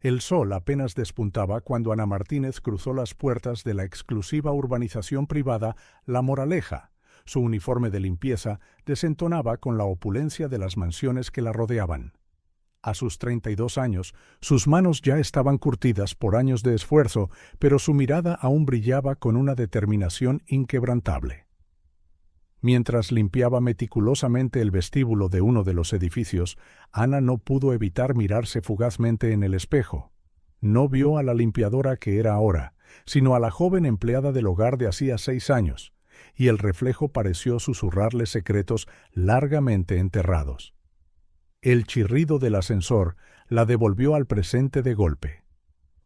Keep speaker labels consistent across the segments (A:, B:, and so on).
A: El sol apenas despuntaba cuando Ana Martínez cruzó las puertas de la exclusiva urbanización privada La Moraleja. Su uniforme de limpieza desentonaba con la opulencia de las mansiones que la rodeaban. A sus 32 años, sus manos ya estaban curtidas por años de esfuerzo, pero su mirada aún brillaba con una determinación inquebrantable. Mientras limpiaba meticulosamente el vestíbulo de uno de los edificios, Ana no pudo evitar mirarse fugazmente en el espejo. No vio a la limpiadora que era ahora, sino a la joven empleada del hogar de hacía 6 años, y el reflejo pareció susurrarle secretos largamente enterrados. El chirrido del ascensor la devolvió al presente de golpe.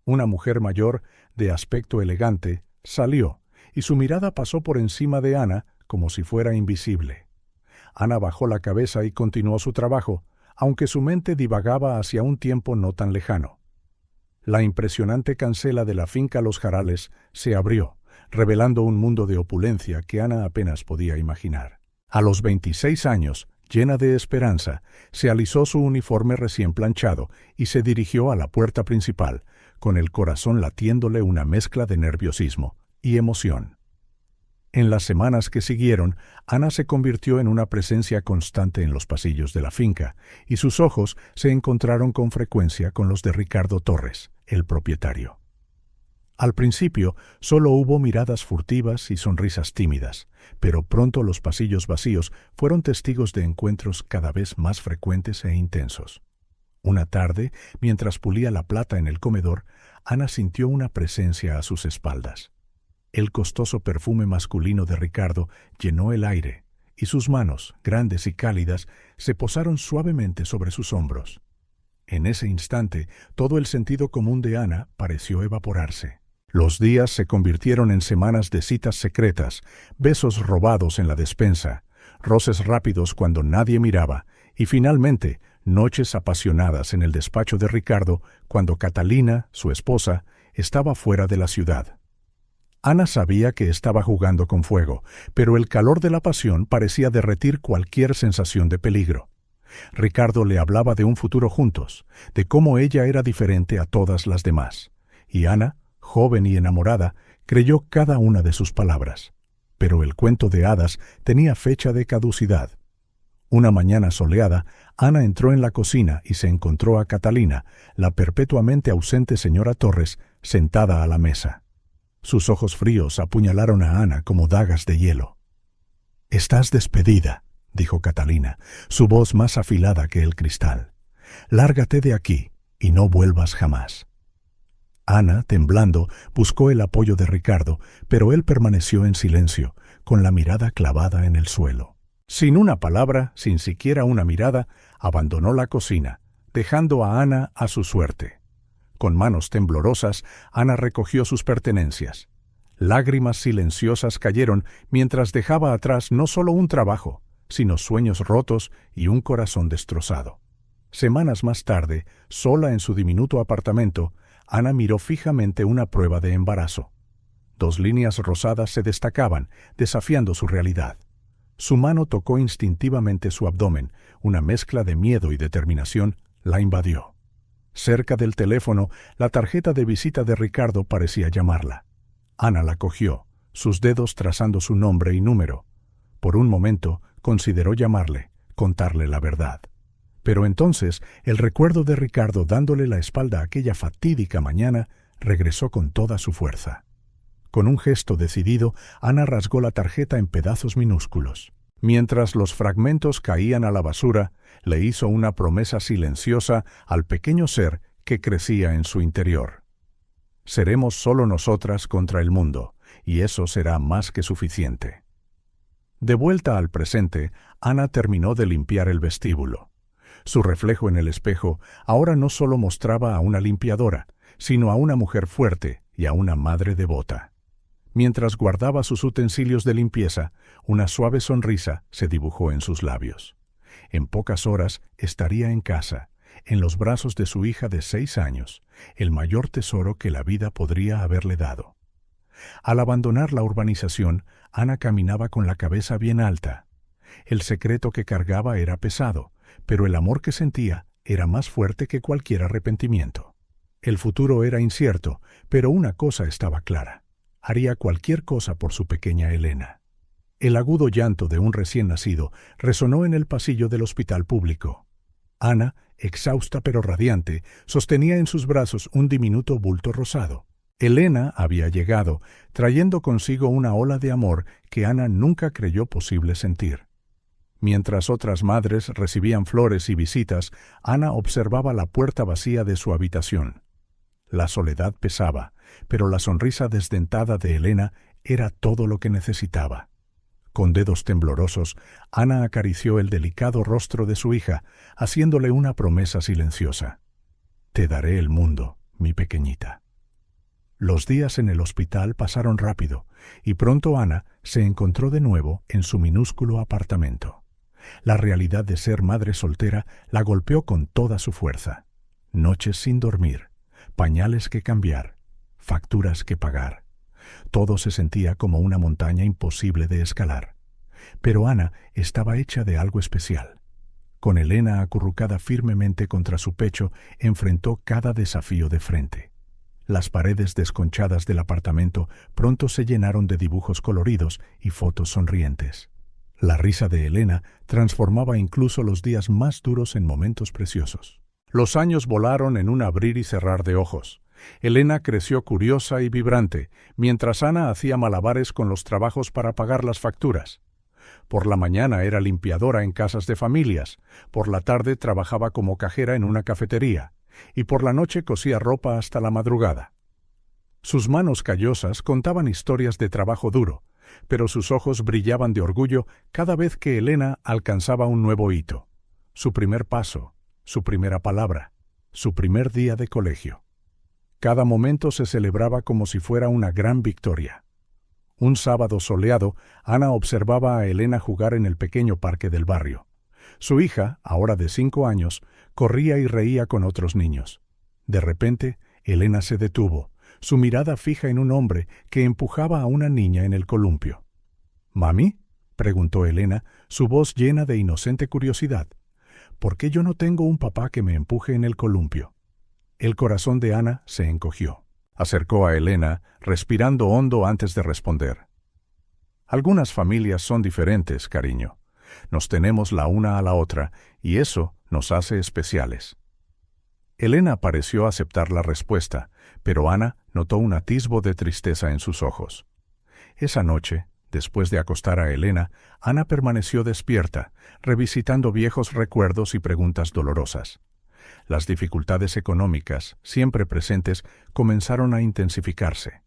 A: Una mujer mayor, de aspecto elegante, salió, y su mirada pasó por encima de Ana como si fuera invisible. Ana bajó la cabeza y continuó su trabajo, aunque su mente divagaba hacia un tiempo no tan lejano. La impresionante cancela de la finca Los Jarales se abrió, revelando un mundo de opulencia que Ana apenas podía imaginar. A los 26 años, llena de esperanza, se alisó su uniforme recién planchado y se dirigió a la puerta principal, con el corazón latiéndole una mezcla de nerviosismo y emoción. En las semanas que siguieron, Ana se convirtió en una presencia constante en los pasillos de la finca, y sus ojos se encontraron con frecuencia con los de Ricardo Torres, el propietario. Al principio solo hubo miradas furtivas y sonrisas tímidas, pero pronto los pasillos vacíos fueron testigos de encuentros cada vez más frecuentes e intensos. Una tarde, mientras pulía la plata en el comedor, Ana sintió una presencia a sus espaldas. El costoso perfume masculino de Ricardo llenó el aire, y sus manos, grandes y cálidas, se posaron suavemente sobre sus hombros. En ese instante, todo el sentido común de Ana pareció evaporarse. Los días se convirtieron en semanas de citas secretas, besos robados en la despensa, roces rápidos cuando nadie miraba, y finalmente, noches apasionadas en el despacho de Ricardo cuando Catalina, su esposa, estaba fuera de la ciudad. Ana sabía que estaba jugando con fuego, pero el calor de la pasión parecía derretir cualquier sensación de peligro. Ricardo le hablaba de un futuro juntos, de cómo ella era diferente a todas las demás, y Ana, joven y enamorada, creyó cada una de sus palabras. Pero el cuento de hadas tenía fecha de caducidad. Una mañana soleada, Ana entró en la cocina y se encontró a Catalina, la perpetuamente ausente señora Torres, sentada a la mesa. Sus ojos fríos apuñalaron a Ana como dagas de hielo. «Estás despedida», dijo Catalina, su voz más afilada que el cristal. «Lárgate de aquí y no vuelvas jamás». Ana, temblando, buscó el apoyo de Ricardo, pero él permaneció en silencio, con la mirada clavada en el suelo. Sin una palabra, sin siquiera una mirada, abandonó la cocina, dejando a Ana a su suerte. Con manos temblorosas, Ana recogió sus pertenencias. Lágrimas silenciosas cayeron mientras dejaba atrás no solo un trabajo, sino sueños rotos y un corazón destrozado. Semanas más tarde, sola en su diminuto apartamento, Ana miró fijamente una prueba de embarazo. 2 líneas rosadas se destacaban, desafiando su realidad. Su mano tocó instintivamente su abdomen, una mezcla de miedo y determinación la invadió. Cerca del teléfono, la tarjeta de visita de Ricardo parecía llamarla. Ana la cogió, sus dedos trazando su nombre y número. Por un momento, consideró llamarle, contarle la verdad. Pero entonces, el recuerdo de Ricardo dándole la espalda aquella fatídica mañana regresó con toda su fuerza. Con un gesto decidido, Ana rasgó la tarjeta en pedazos minúsculos. Mientras los fragmentos caían a la basura, le hizo una promesa silenciosa al pequeño ser que crecía en su interior. Seremos solo nosotras contra el mundo, y eso será más que suficiente. De vuelta al presente, Ana terminó de limpiar el vestíbulo. Su reflejo en el espejo ahora no solo mostraba a una limpiadora, sino a una mujer fuerte y a una madre devota. Mientras guardaba sus utensilios de limpieza, una suave sonrisa se dibujó en sus labios. En pocas horas estaría en casa, en los brazos de su hija de 6 años, el mayor tesoro que la vida podría haberle dado. Al abandonar la urbanización, Ana caminaba con la cabeza bien alta. El secreto que cargaba era pesado, pero el amor que sentía era más fuerte que cualquier arrepentimiento. El futuro era incierto, pero una cosa estaba clara: haría cualquier cosa por su pequeña Elena. El agudo llanto de un recién nacido resonó en el pasillo del hospital público. Ana, exhausta pero radiante, sostenía en sus brazos un diminuto bulto rosado. Elena había llegado, trayendo consigo una ola de amor que Ana nunca creyó posible sentir. Mientras otras madres recibían flores y visitas, Ana observaba la puerta vacía de su habitación. La soledad pesaba, pero la sonrisa desdentada de Elena era todo lo que necesitaba. Con dedos temblorosos, Ana acarició el delicado rostro de su hija, haciéndole una promesa silenciosa. «Te daré el mundo, mi pequeñita». Los días en el hospital pasaron rápido, y pronto Ana se encontró de nuevo en su minúsculo apartamento. La realidad de ser madre soltera la golpeó con toda su fuerza. Noches sin dormir, pañales que cambiar, facturas que pagar. Todo se sentía como una montaña imposible de escalar. Pero Ana estaba hecha de algo especial. Con Elena acurrucada firmemente contra su pecho, enfrentó cada desafío de frente. Las paredes desconchadas del apartamento pronto se llenaron de dibujos coloridos y fotos sonrientes. La risa de Elena transformaba incluso los días más duros en momentos preciosos. Los años volaron en un abrir y cerrar de ojos. Elena creció curiosa y vibrante, mientras Ana hacía malabares con los trabajos para pagar las facturas. Por la mañana era limpiadora en casas de familias, por la tarde trabajaba como cajera en una cafetería, y por la noche cosía ropa hasta la madrugada. Sus manos callosas contaban historias de trabajo duro, pero sus ojos brillaban de orgullo cada vez que Elena alcanzaba un nuevo hito: su primer paso, su primera palabra, su primer día de colegio. Cada momento se celebraba como si fuera una gran victoria. Un sábado soleado, Ana observaba a Elena jugar en el pequeño parque del barrio. Su hija, ahora de 5 años, corría y reía con otros niños. De repente, Elena se detuvo, su mirada fija en un hombre que empujaba a una niña en el columpio. «¿Mami?», preguntó Elena, su voz llena de inocente curiosidad. «¿Por qué yo no tengo un papá que me empuje en el columpio?». El corazón de Ana se encogió. Acercó a Elena, respirando hondo antes de responder. «Algunas familias son diferentes, cariño. Nos tenemos la una a la otra, y eso nos hace especiales». Elena pareció aceptar la respuesta, pero Ana notó un atisbo de tristeza en sus ojos. Esa noche, después de acostar a Elena, Ana permaneció despierta, revisitando viejos recuerdos y preguntas dolorosas. Las dificultades económicas, siempre presentes, comenzaron a intensificarse.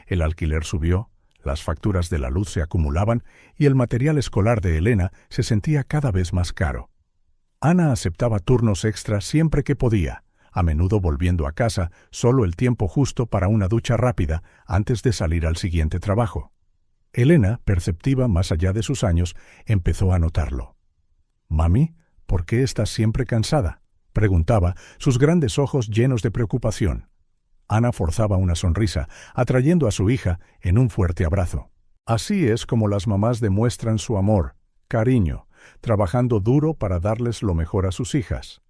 A: El alquiler subió, las facturas de la luz se acumulaban y el material escolar de Elena se sentía cada vez más caro. Ana aceptaba turnos extras siempre que podía, a menudo volviendo a casa solo el tiempo justo para una ducha rápida antes de salir al siguiente trabajo. Elena, perceptiva más allá de sus años, empezó a notarlo. «Mami, ¿por qué estás siempre cansada?», preguntaba, sus grandes ojos llenos de preocupación. Ana forzaba una sonrisa, atrayendo a su hija en un fuerte abrazo. Así es como las mamás demuestran su amor, cariño, trabajando duro para darles lo mejor a sus hijas.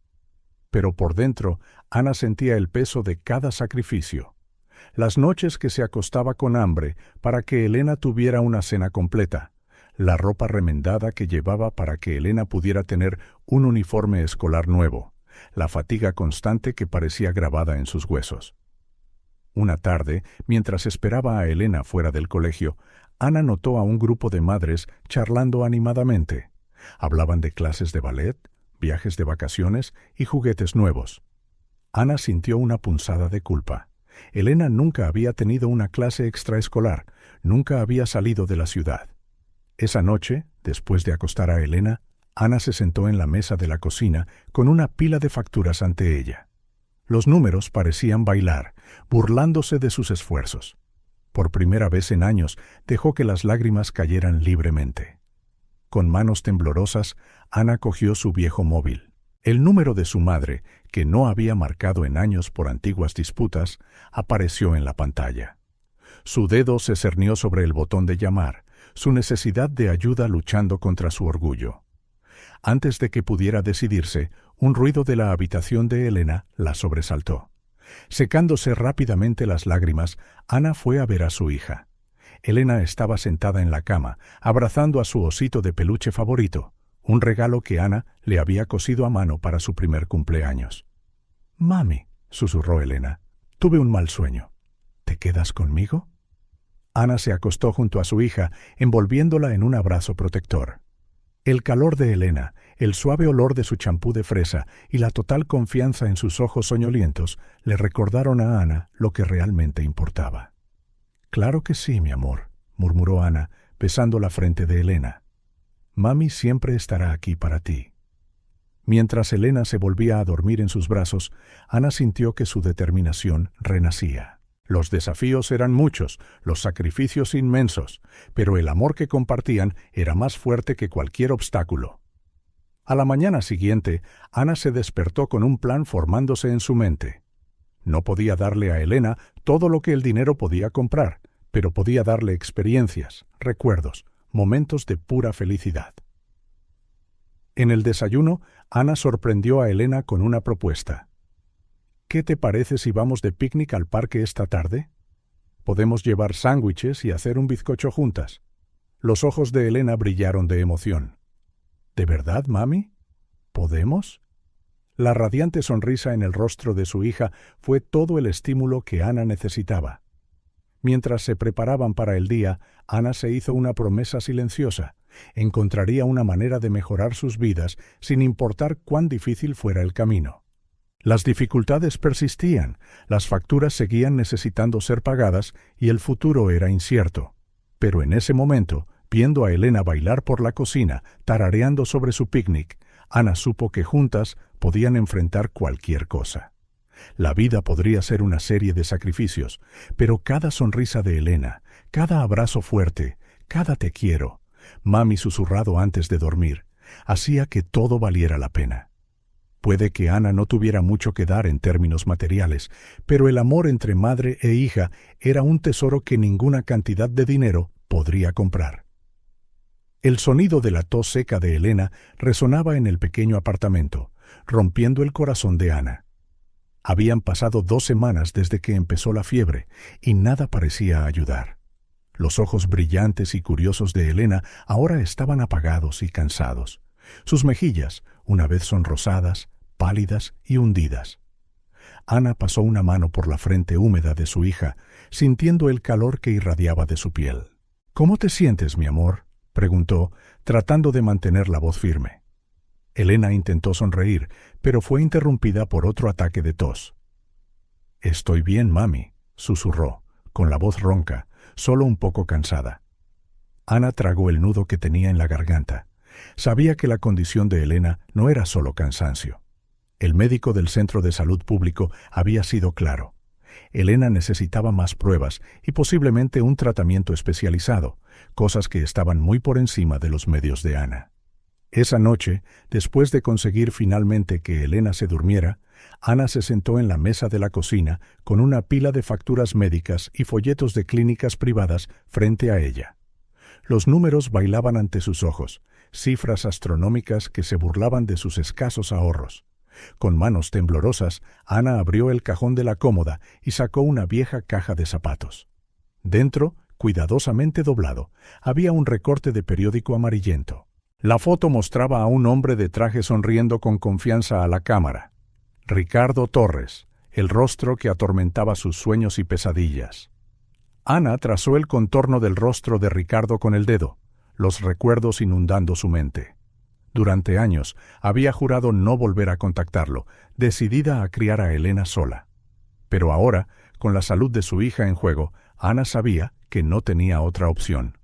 A: Pero por dentro, Ana sentía el peso de cada sacrificio. Las noches que se acostaba con hambre para que Elena tuviera una cena completa, la ropa remendada que llevaba para que Elena pudiera tener un uniforme escolar nuevo, la fatiga constante que parecía grabada en sus huesos. Una tarde, mientras esperaba a Elena fuera del colegio, Ana notó a un grupo de madres charlando animadamente. Hablaban de clases de ballet, viajes de vacaciones y juguetes nuevos. Ana sintió una punzada de culpa. Elena nunca había tenido una clase extraescolar, nunca había salido de la ciudad. Esa noche, después de acostar a Elena, Ana se sentó en la mesa de la cocina con una pila de facturas ante ella. Los números parecían bailar, burlándose de sus esfuerzos. Por primera vez en años, dejó que las lágrimas cayeran libremente. Con manos temblorosas, Ana cogió su viejo móvil. El número de su madre, que no había marcado en años por antiguas disputas, apareció en la pantalla. Su dedo se cernió sobre el botón de llamar, su necesidad de ayuda luchando contra su orgullo. Antes de que pudiera decidirse, un ruido de la habitación de Elena la sobresaltó. Secándose rápidamente las lágrimas, Ana fue a ver a su hija. Elena estaba sentada en la cama, abrazando a su osito de peluche favorito, un regalo que Ana le había cosido a mano para su primer cumpleaños. «Mami», susurró Elena, «tuve un mal sueño. ¿Te quedas conmigo?» Ana se acostó junto a su hija, envolviéndola en un abrazo protector. El calor de Elena, el suave olor de su champú de fresa y la total confianza en sus ojos soñolientos le recordaron a Ana lo que realmente importaba. «Claro que sí, mi amor», murmuró Ana, besando la frente de Elena. «Mami siempre estará aquí para ti». Mientras Elena se volvía a dormir en sus brazos, Ana sintió que su determinación renacía. Los desafíos eran muchos, los sacrificios inmensos, pero el amor que compartían era más fuerte que cualquier obstáculo. A la mañana siguiente, Ana se despertó con un plan formándose en su mente. No podía darle a Elena todo lo que el dinero podía comprar, pero podía darle experiencias, recuerdos, momentos de pura felicidad. En el desayuno, Ana sorprendió a Elena con una propuesta. «¿Qué te parece si vamos de picnic al parque esta tarde? Podemos llevar sándwiches y hacer un bizcocho juntas». Los ojos de Elena brillaron de emoción. «¿De verdad, mami? ¿Podemos?» La radiante sonrisa en el rostro de su hija fue todo el estímulo que Ana necesitaba. Mientras se preparaban para el día, Ana se hizo una promesa silenciosa. Encontraría una manera de mejorar sus vidas sin importar cuán difícil fuera el camino. Las dificultades persistían, las facturas seguían necesitando ser pagadas y el futuro era incierto. Pero en ese momento, viendo a Elena bailar por la cocina, tarareando sobre su picnic, Ana supo que juntas podían enfrentar cualquier cosa. La vida podría ser una serie de sacrificios, pero cada sonrisa de Elena, cada abrazo fuerte, cada te quiero, mami susurrado antes de dormir, hacía que todo valiera la pena. Puede que Ana no tuviera mucho que dar en términos materiales, pero el amor entre madre e hija era un tesoro que ninguna cantidad de dinero podría comprar. El sonido de la tos seca de Elena resonaba en el pequeño apartamento, rompiendo el corazón de Ana. Habían pasado 2 semanas desde que empezó la fiebre y nada parecía ayudar. Los ojos brillantes y curiosos de Elena ahora estaban apagados y cansados. Sus mejillas, una vez sonrosadas, pálidas y hundidas. Ana pasó una mano por la frente húmeda de su hija, sintiendo el calor que irradiaba de su piel. «¿Cómo te sientes, mi amor?», preguntó, tratando de mantener la voz firme. Elena intentó sonreír, pero fue interrumpida por otro ataque de tos. «Estoy bien, mami», susurró, con la voz ronca, solo un poco cansada. Ana tragó el nudo que tenía en la garganta. Sabía que la condición de Elena no era solo cansancio. El médico del centro de salud público había sido claro. Elena necesitaba más pruebas y posiblemente un tratamiento especializado, cosas que estaban muy por encima de los medios de Ana. Esa noche, después de conseguir finalmente que Elena se durmiera, Ana se sentó en la mesa de la cocina con una pila de facturas médicas y folletos de clínicas privadas frente a ella. Los números bailaban ante sus ojos, cifras astronómicas que se burlaban de sus escasos ahorros. Con manos temblorosas, Ana abrió el cajón de la cómoda y sacó una vieja caja de zapatos. Dentro, cuidadosamente doblado, había un recorte de periódico amarillento. La foto mostraba a un hombre de traje sonriendo con confianza a la cámara. Ricardo Torres, el rostro que atormentaba sus sueños y pesadillas. Ana trazó el contorno del rostro de Ricardo con el dedo, los recuerdos inundando su mente. Durante años había jurado no volver a contactarlo, decidida a criar a Elena sola. Pero ahora, con la salud de su hija en juego, Ana sabía que no tenía otra opción.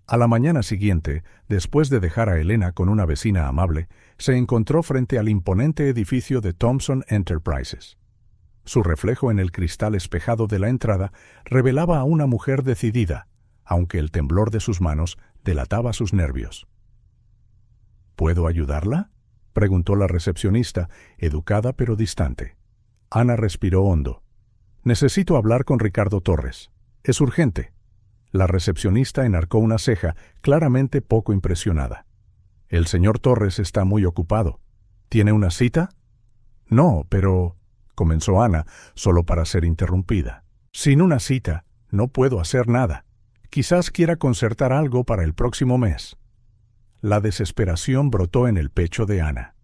A: A la mañana siguiente, después de dejar a Elena con una vecina amable, se encontró frente al imponente edificio de Thompson Enterprises. Su reflejo en el cristal espejado de la entrada revelaba a una mujer decidida, aunque el temblor de sus manos delataba sus nervios. «¿Puedo ayudarla?», preguntó la recepcionista, educada pero distante. Ana respiró hondo. «Necesito hablar con Ricardo Torres. Es urgente». La recepcionista enarcó una ceja, claramente poco impresionada. «El señor Torres está muy ocupado. ¿Tiene una cita?». «No, pero comenzó Ana, solo para ser interrumpida. Sin una cita, no puedo hacer nada. Quizás quiera concertar algo para el próximo mes. La desesperación brotó en el pecho de Ana.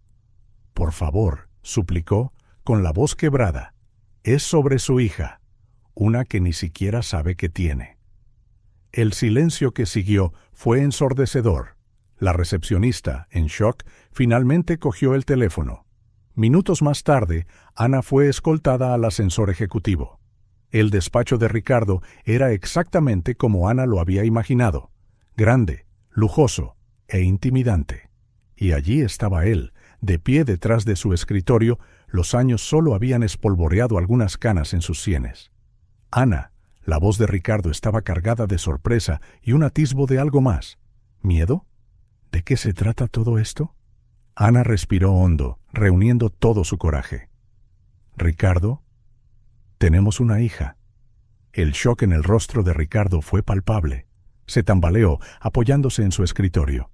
A: Por favor, suplicó, con la voz quebrada. Es sobre su hija, una que ni siquiera sabe que tiene. El silencio que siguió fue ensordecedor. La recepcionista, en shock, finalmente cogió el teléfono. Minutos más tarde, Ana fue escoltada al ascensor ejecutivo. El despacho de Ricardo era exactamente como Ana lo había imaginado, grande, lujoso e intimidante. Y allí estaba él, de pie detrás de su escritorio. Los años solo habían espolvoreado algunas canas en sus sienes. Ana, la voz de Ricardo estaba cargada de sorpresa y un atisbo de algo más. ¿Miedo? ¿De qué se trata todo esto? Ana respiró hondo, reuniendo todo su coraje. Ricardo, tenemos una hija. El shock en el rostro de Ricardo fue palpable. Se tambaleó, apoyándose en su escritorio.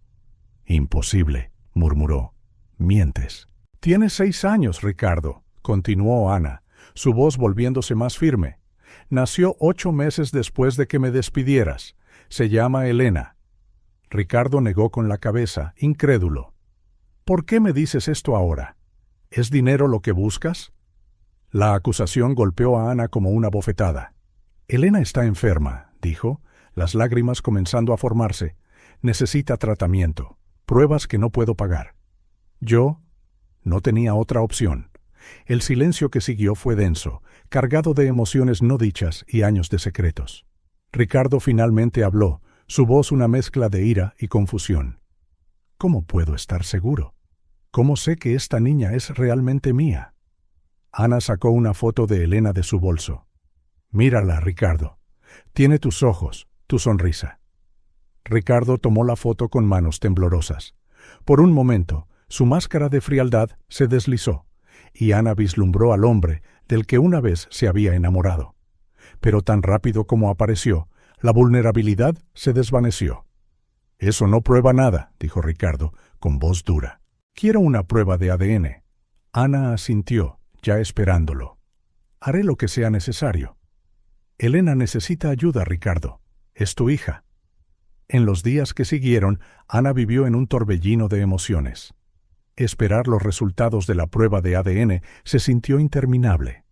A: Imposible, murmuró. Mientes. Tienes 6 años, Ricardo, continuó Ana, su voz volviéndose más firme. Nació 8 meses después de que me despidieras. Se llama Elena. Ricardo negó con la cabeza, incrédulo. ¿Por qué me dices esto ahora? ¿Es dinero lo que buscas? La acusación golpeó a Ana como una bofetada. Elena está enferma, dijo, las lágrimas comenzando a formarse. Necesita tratamiento, pruebas que no puedo pagar. Yo no tenía otra opción. El silencio que siguió fue denso, cargado de emociones no dichas y años de secretos. Ricardo finalmente habló, su voz una mezcla de ira y confusión. ¿Cómo puedo estar seguro? ¿Cómo sé que esta niña es realmente mía? Ana sacó una foto de Elena de su bolso. Mírala, Ricardo. Tiene tus ojos, tu sonrisa. Ricardo tomó la foto con manos temblorosas. Por un momento, su máscara de frialdad se deslizó, y Ana vislumbró al hombre del que una vez se había enamorado. Pero tan rápido como apareció, la vulnerabilidad se desvaneció. Eso no prueba nada, dijo Ricardo, con voz dura. Quiero una prueba de ADN. Ana asintió, ya esperándolo. Haré lo que sea necesario. Elena necesita ayuda, Ricardo. Es tu hija. En los días que siguieron, Ana vivió en un torbellino de emociones. Esperar los resultados de la prueba de ADN se sintió interminable.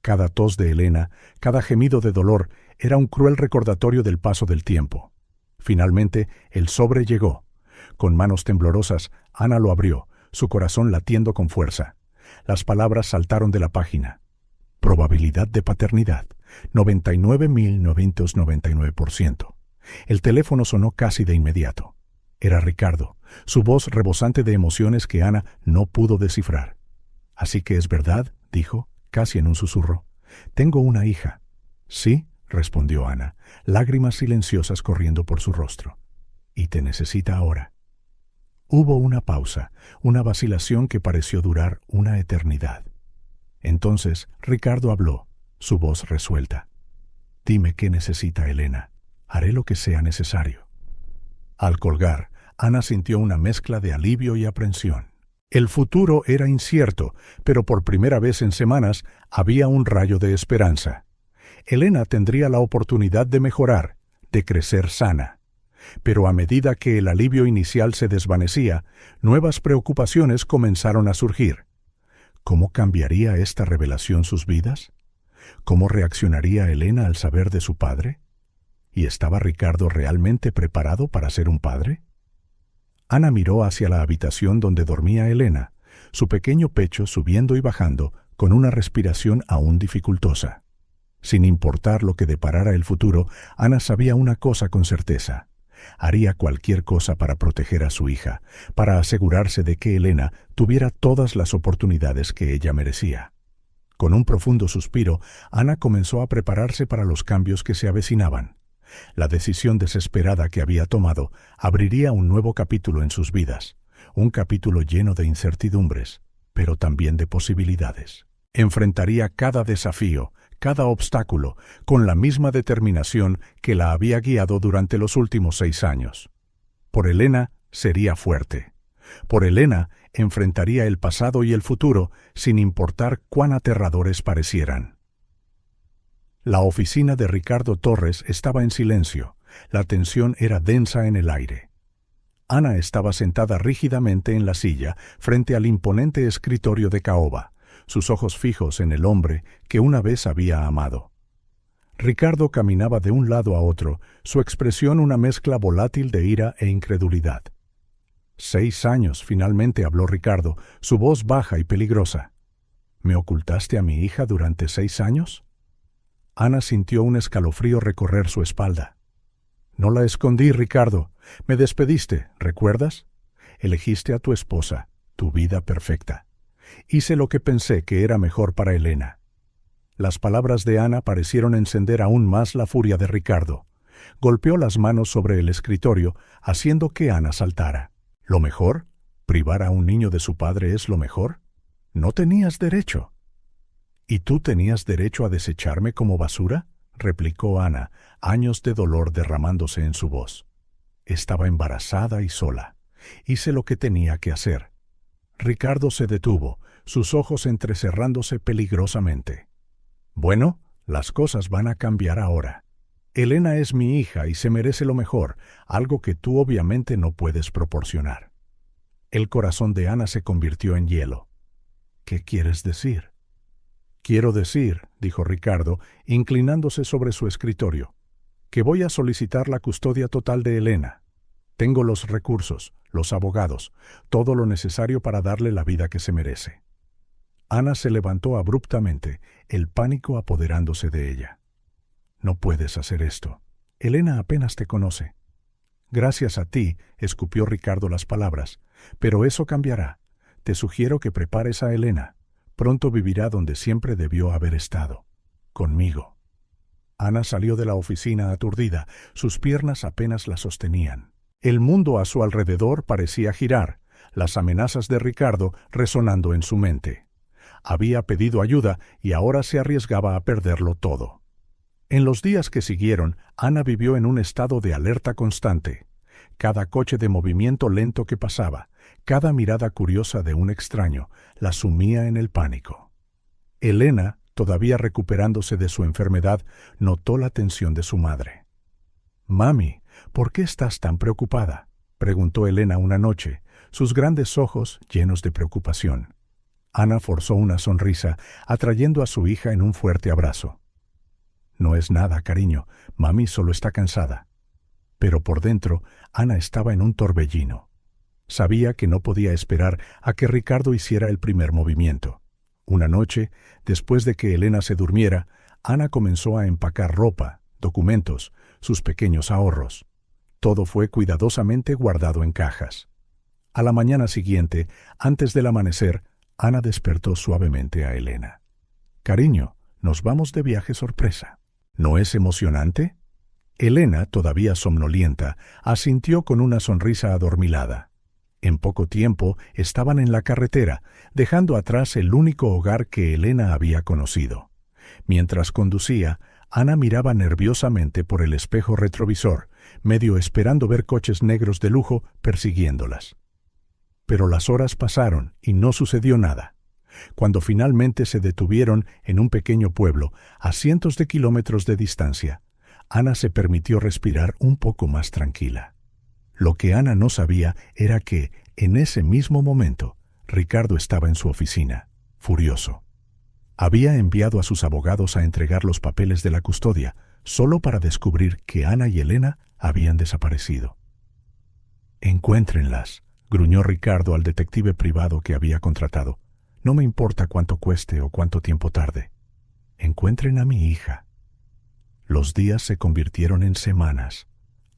A: Cada tos de Elena, cada gemido de dolor, era un cruel recordatorio del paso del tiempo. Finalmente, el sobre llegó. Con manos temblorosas, Ana lo abrió, su corazón latiendo con fuerza. Las palabras saltaron de la página. Probabilidad de paternidad, 99.999%. El teléfono sonó casi de inmediato. Era Ricardo, su voz rebosante de emociones que Ana no pudo descifrar. «Así que es verdad», dijo, casi en un susurro. «Tengo una hija». «Sí», respondió Ana, lágrimas silenciosas corriendo por su rostro. «Y te necesita ahora». Hubo una pausa, una vacilación que pareció durar una eternidad. Entonces Ricardo habló, su voz resuelta. «Dime qué necesita Elena. Haré lo que sea necesario». Al colgar, Ana sintió una mezcla de alivio y aprensión. El futuro era incierto, pero por primera vez en semanas había un rayo de esperanza. Elena tendría la oportunidad de mejorar, de crecer sana. Pero a medida que el alivio inicial se desvanecía, nuevas preocupaciones comenzaron a surgir. ¿Cómo cambiaría esta revelación sus vidas? ¿Cómo reaccionaría Elena al saber de su padre? ¿Y estaba Ricardo realmente preparado para ser un padre? Ana miró hacia la habitación donde dormía Elena, su pequeño pecho subiendo y bajando con una respiración aún dificultosa. Sin importar lo que deparara el futuro, Ana sabía una cosa con certeza. Haría cualquier cosa para proteger a su hija, para asegurarse de que Elena tuviera todas las oportunidades que ella merecía. Con un profundo suspiro, Ana comenzó a prepararse para los cambios que se avecinaban. La decisión desesperada que había tomado abriría un nuevo capítulo en sus vidas, un capítulo lleno de incertidumbres, pero también de posibilidades. Enfrentaría cada desafío, cada obstáculo, con la misma determinación que la había guiado durante los últimos 6 años. Por Elena sería fuerte. Por Elena enfrentaría el pasado y el futuro sin importar cuán aterradores parecieran. La oficina de Ricardo Torres estaba en silencio. La tensión era densa en el aire. Ana estaba sentada rígidamente en la silla frente al imponente escritorio de caoba, sus ojos fijos en el hombre que una vez había amado. Ricardo caminaba de un lado a otro, su expresión una mezcla volátil de ira e incredulidad. 6 años, finalmente habló Ricardo, su voz baja y peligrosa. ¿Me ocultaste a mi hija durante 6 años? Ana sintió un escalofrío recorrer su espalda. No la escondí, Ricardo. Me despediste, ¿recuerdas? Elegiste a tu esposa, tu vida perfecta. Hice lo que pensé que era mejor para Elena. Las palabras de Ana parecieron encender aún más la furia de Ricardo. Golpeó las manos sobre el escritorio, haciendo que Ana saltara. ¿Lo mejor? ¿Privar a un niño de su padre es lo mejor? No tenías derecho. ¿Y tú tenías derecho a desecharme como basura?, replicó Ana, años de dolor derramándose en su voz. Estaba embarazada y sola. Hice lo que tenía que hacer. Ricardo se detuvo, sus ojos entrecerrándose peligrosamente. Bueno, las cosas van a cambiar ahora. Elena es mi hija y se merece lo mejor, algo que tú obviamente no puedes proporcionar. El corazón de Ana se convirtió en hielo. ¿Qué quieres decir? Quiero decir, dijo Ricardo, inclinándose sobre su escritorio, que voy a solicitar la custodia total de Elena. Tengo los recursos, los abogados, todo lo necesario para darle la vida que se merece. Ana se levantó abruptamente, el pánico apoderándose de ella. No puedes hacer esto. Elena apenas te conoce. Gracias a ti, escupió Ricardo las palabras, pero eso cambiará. Te sugiero que prepares a Elena. Pronto vivirá donde siempre debió haber estado, conmigo. Ana salió de la oficina aturdida, sus piernas apenas la sostenían. El mundo a su alrededor parecía girar, las amenazas de Ricardo resonando en su mente. Había pedido ayuda y ahora se arriesgaba a perderlo todo. En los días que siguieron, Ana vivió en un estado de alerta constante. Cada coche de movimiento lento que pasaba, cada mirada curiosa de un extraño, la sumía en el pánico. Elena, todavía recuperándose de su enfermedad, notó la tensión de su madre. «Mami, ¿por qué estás tan preocupada?», preguntó Elena una noche, sus grandes ojos llenos de preocupación. Ana forzó una sonrisa, atrayendo a su hija en un fuerte abrazo. «No es nada, cariño, mami solo está cansada». Pero por dentro, Ana estaba en un torbellino. Sabía que no podía esperar a que Ricardo hiciera el primer movimiento. Una noche, después de que Elena se durmiera, Ana comenzó a empacar ropa, documentos, sus pequeños ahorros. Todo fue cuidadosamente guardado en cajas. A la mañana siguiente, antes del amanecer, Ana despertó suavemente a Elena. «Cariño, nos vamos de viaje sorpresa. ¿No es emocionante?». Elena, todavía somnolienta, asintió con una sonrisa adormilada. En poco tiempo estaban en la carretera, dejando atrás el único hogar que Elena había conocido. Mientras conducía, Ana miraba nerviosamente por el espejo retrovisor, medio esperando ver coches negros de lujo persiguiéndolas. Pero las horas pasaron y no sucedió nada. Cuando finalmente se detuvieron en un pequeño pueblo, a cientos de kilómetros de distancia, Ana se permitió respirar un poco más tranquila. Lo que Ana no sabía era que, en ese mismo momento, Ricardo estaba en su oficina, furioso. Había enviado a sus abogados a entregar los papeles de la custodia, solo para descubrir que Ana y Elena habían desaparecido. «Encuéntrenlas», gruñó Ricardo al detective privado que había contratado. «No me importa cuánto cueste o cuánto tiempo tarde. Encuentren a mi hija». Los días se convirtieron en semanas.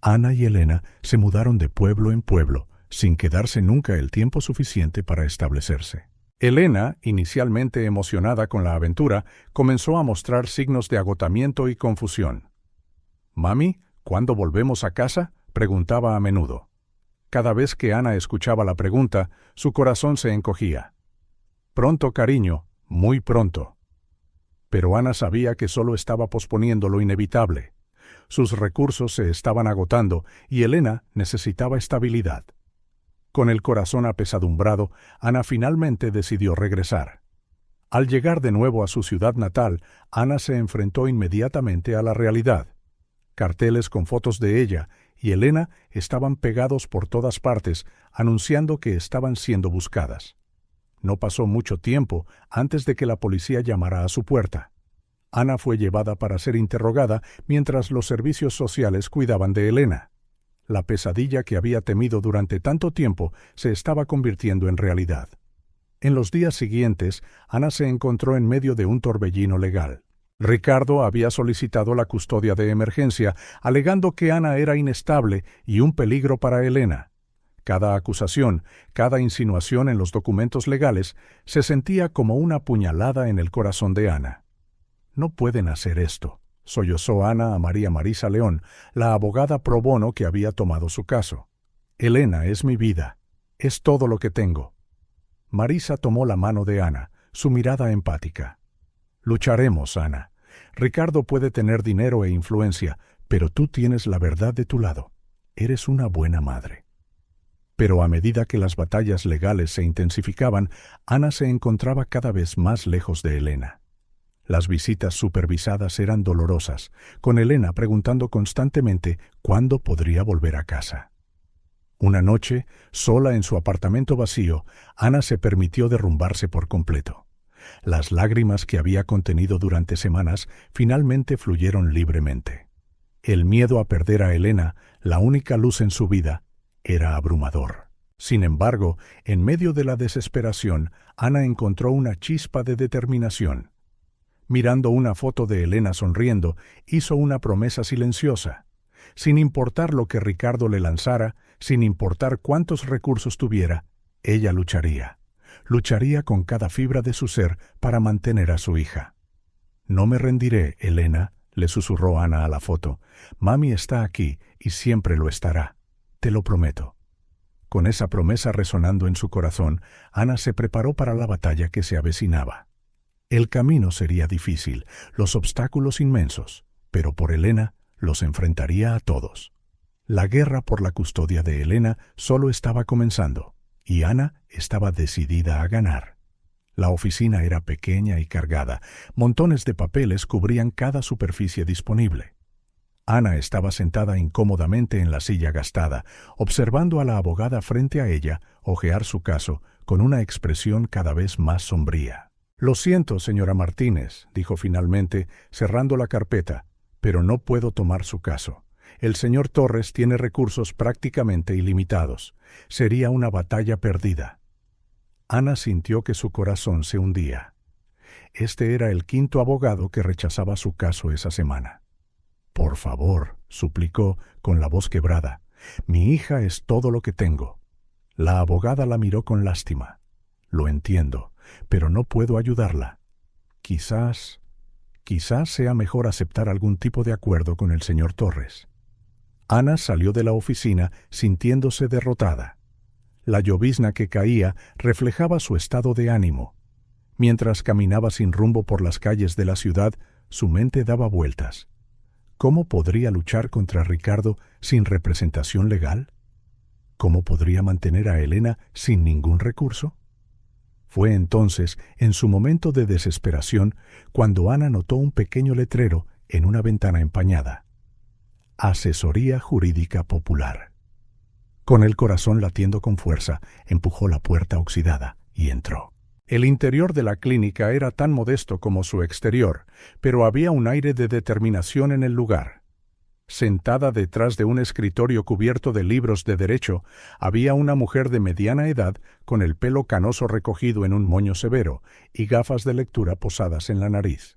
A: Ana y Elena se mudaron de pueblo en pueblo, sin quedarse nunca el tiempo suficiente para establecerse. Elena, inicialmente emocionada con la aventura, comenzó a mostrar signos de agotamiento y confusión. «Mami, ¿cuándo volvemos a casa?», preguntaba a menudo. Cada vez que Ana escuchaba la pregunta, su corazón se encogía. «Pronto, cariño, muy pronto». Pero Ana sabía que solo estaba posponiendo lo inevitable. Sus recursos se estaban agotando y Elena necesitaba estabilidad. Con el corazón apesadumbrado, Ana finalmente decidió regresar. Al llegar de nuevo a su ciudad natal, Ana se enfrentó inmediatamente a la realidad. Carteles con fotos de ella y Elena estaban pegados por todas partes, anunciando que estaban siendo buscadas. No pasó mucho tiempo antes de que la policía llamara a su puerta. Ana fue llevada para ser interrogada mientras los servicios sociales cuidaban de Elena. La pesadilla que había temido durante tanto tiempo se estaba convirtiendo en realidad. En los días siguientes, Ana se encontró en medio de un torbellino legal. Ricardo había solicitado la custodia de emergencia, alegando que Ana era inestable y un peligro para Elena. Cada acusación, cada insinuación en los documentos legales, se sentía como una puñalada en el corazón de Ana. «No pueden hacer esto», sollozó Ana a María Marisa León, la abogada pro bono que había tomado su caso. «Elena es mi vida. Es todo lo que tengo». Marisa tomó la mano de Ana, su mirada empática. «Lucharemos, Ana. Ricardo puede tener dinero e influencia, pero tú tienes la verdad de tu lado. Eres una buena madre». Pero a medida que las batallas legales se intensificaban, Ana se encontraba cada vez más lejos de Elena. Las visitas supervisadas eran dolorosas, con Elena preguntando constantemente cuándo podría volver a casa. Una noche, sola en su apartamento vacío, Ana se permitió derrumbarse por completo. Las lágrimas que había contenido durante semanas finalmente fluyeron libremente. El miedo a perder a Elena, la única luz en su vida, era abrumador. Sin embargo, en medio de la desesperación, Ana encontró una chispa de determinación. Mirando una foto de Elena sonriendo, hizo una promesa silenciosa. Sin importar lo que Ricardo le lanzara, sin importar cuántos recursos tuviera, ella lucharía. Lucharía con cada fibra de su ser para mantener a su hija. «No me rendiré, Elena», le susurró Ana a la foto. «Mami está aquí y siempre lo estará. Te lo prometo». Con esa promesa resonando en su corazón, Ana se preparó para la batalla que se avecinaba. El camino sería difícil, los obstáculos inmensos, pero por Elena los enfrentaría a todos. La guerra por la custodia de Elena solo estaba comenzando, y Ana estaba decidida a ganar. La oficina era pequeña y cargada, montones de papeles cubrían cada superficie disponible. Ana estaba sentada incómodamente en la silla gastada, observando a la abogada frente a ella hojear su caso con una expresión cada vez más sombría. «Lo siento, señora Martínez», dijo finalmente, cerrando la carpeta, «pero no puedo tomar su caso. El señor Torres tiene recursos prácticamente ilimitados. Sería una batalla perdida». Ana sintió que su corazón se hundía. Este era el quinto abogado que rechazaba su caso esa semana. «Por favor», suplicó con la voz quebrada, «mi hija es todo lo que tengo». La abogada la miró con lástima. «Lo entiendo, pero no puedo ayudarla. Quizás sea mejor aceptar algún tipo de acuerdo con el señor Torres». Ana salió de la oficina sintiéndose derrotada. La llovizna que caía reflejaba su estado de ánimo. Mientras caminaba sin rumbo por las calles de la ciudad, su mente daba vueltas. ¿Cómo podría luchar contra Ricardo sin representación legal? ¿Cómo podría mantener a Elena sin ningún recurso? Fue entonces, en su momento de desesperación, cuando Ana notó un pequeño letrero en una ventana empañada. Asesoría Jurídica Popular. Con el corazón latiendo con fuerza, empujó la puerta oxidada y entró. El interior de la clínica era tan modesto como su exterior, pero había un aire de determinación en el lugar. Sentada detrás de un escritorio cubierto de libros de derecho, había una mujer de mediana edad con el pelo canoso recogido en un moño severo y gafas de lectura posadas en la nariz.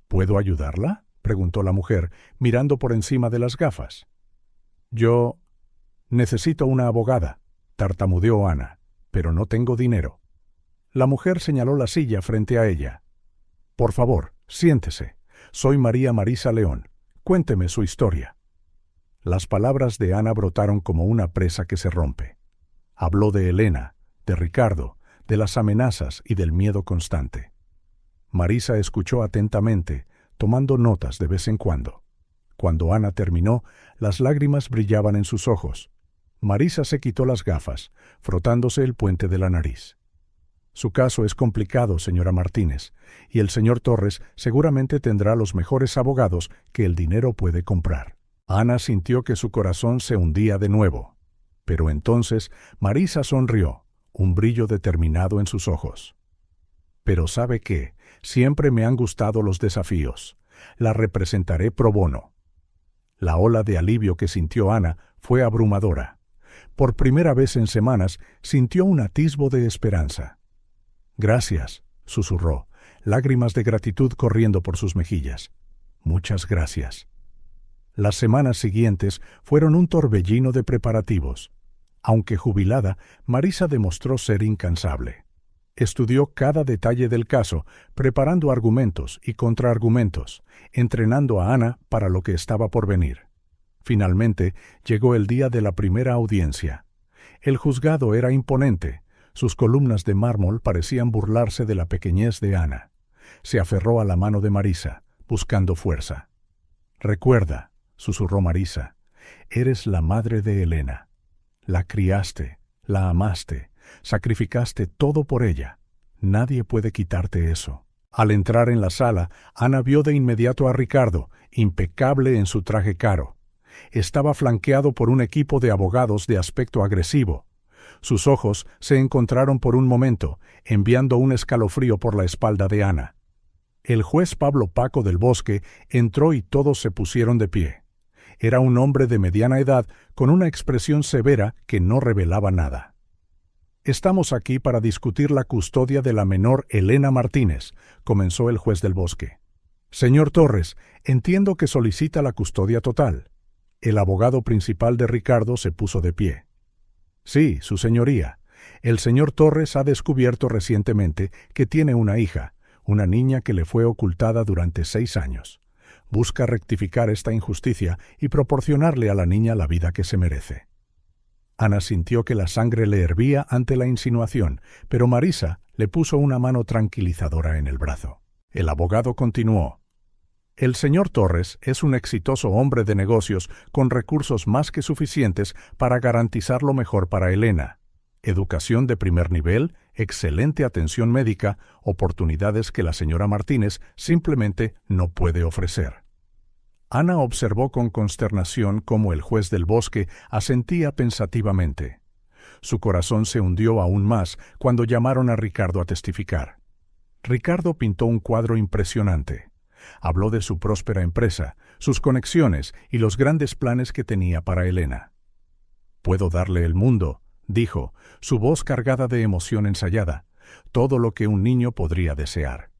A: «¿Puedo ayudarla?», preguntó la mujer, mirando por encima de las gafas. «Yo necesito una abogada», tartamudeó Ana, «pero no tengo dinero». La mujer señaló la silla frente a ella. «Por favor, siéntese. Soy María Marisa León. Cuénteme su historia». Las palabras de Ana brotaron como una presa que se rompe. Habló de Elena, de Ricardo, de las amenazas y del miedo constante. Marisa escuchó atentamente, tomando notas de vez en cuando. Cuando Ana terminó, las lágrimas brillaban en sus ojos. Marisa se quitó las gafas, frotándose el puente de la nariz. Su caso es complicado, señora Martínez, y el señor Torres seguramente tendrá los mejores abogados que el dinero puede comprar. Ana sintió que su corazón se hundía de nuevo. Pero entonces Marisa sonrió, un brillo determinado en sus ojos. Pero ¿sabe qué? Siempre me han gustado los desafíos. La representaré pro bono. La ola de alivio que sintió Ana fue abrumadora. Por primera vez en semanas sintió un atisbo de esperanza. «Gracias», susurró, lágrimas de gratitud corriendo por sus mejillas. «Muchas gracias». Las semanas siguientes fueron un torbellino de preparativos. Aunque jubilada, Marisa demostró ser incansable. Estudió cada detalle del caso, preparando argumentos y contraargumentos, entrenando a Ana para lo que estaba por venir. Finalmente, llegó el día de la primera audiencia. El juzgado era imponente. Sus columnas de mármol parecían burlarse de la pequeñez de Ana. Se aferró a la mano de Marisa, buscando fuerza. «Recuerda», susurró Marisa, «eres la madre de Elena. La criaste, la amaste, sacrificaste todo por ella. Nadie puede quitarte eso». Al entrar en la sala, Ana vio de inmediato a Ricardo, impecable en su traje caro. Estaba flanqueado por un equipo de abogados de aspecto agresivo. Sus ojos se encontraron por un momento, enviando un escalofrío por la espalda de Ana. El juez Pablo Paco del Bosque entró y todos se pusieron de pie. Era un hombre de mediana edad con una expresión severa que no revelaba nada. «Estamos aquí para discutir la custodia de la menor Elena Martínez», comenzó el juez del Bosque. «Señor Torres, entiendo que solicita la custodia total». El abogado principal de Ricardo se puso de pie. «Sí, su señoría. El señor Torres ha descubierto recientemente que tiene una hija, una niña que le fue ocultada durante 6 años. Busca rectificar esta injusticia y proporcionarle a la niña la vida que se merece». Ana sintió que la sangre le hervía ante la insinuación, pero Marisa le puso una mano tranquilizadora en el brazo. El abogado continuó. «El señor Torres es un exitoso hombre de negocios con recursos más que suficientes para garantizar lo mejor para Elena. Educación de primer nivel, excelente atención médica, oportunidades que la señora Martínez simplemente no puede ofrecer». Ana observó con consternación cómo el juez del Bosque asentía pensativamente. Su corazón se hundió aún más cuando llamaron a Ricardo a testificar. Ricardo pintó un cuadro impresionante. Habló de su próspera empresa, sus conexiones y los grandes planes que tenía para Elena. «Puedo darle el mundo», dijo, su voz cargada de emoción ensayada, «todo lo que un niño podría desear».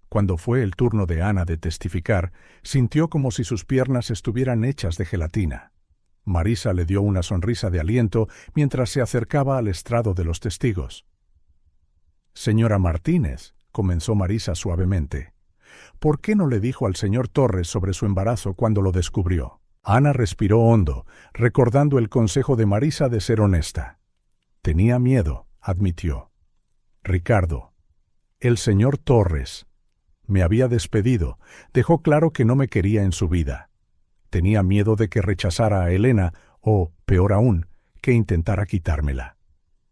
A: Cuando fue el turno de Ana de testificar, sintió como si sus piernas estuvieran hechas de gelatina. Marisa le dio una sonrisa de aliento mientras se acercaba al estrado de los testigos. «Señora Martínez», comenzó Marisa suavemente, «¿por qué no le dijo al señor Torres sobre su embarazo cuando lo descubrió?» Ana respiró hondo, recordando el consejo de Marisa de ser honesta. «Tenía miedo», admitió. «Ricardo, el señor Torres me había despedido, dejó claro que no me quería en su vida. Tenía miedo de que rechazara a Elena o, peor aún, que intentara quitármela.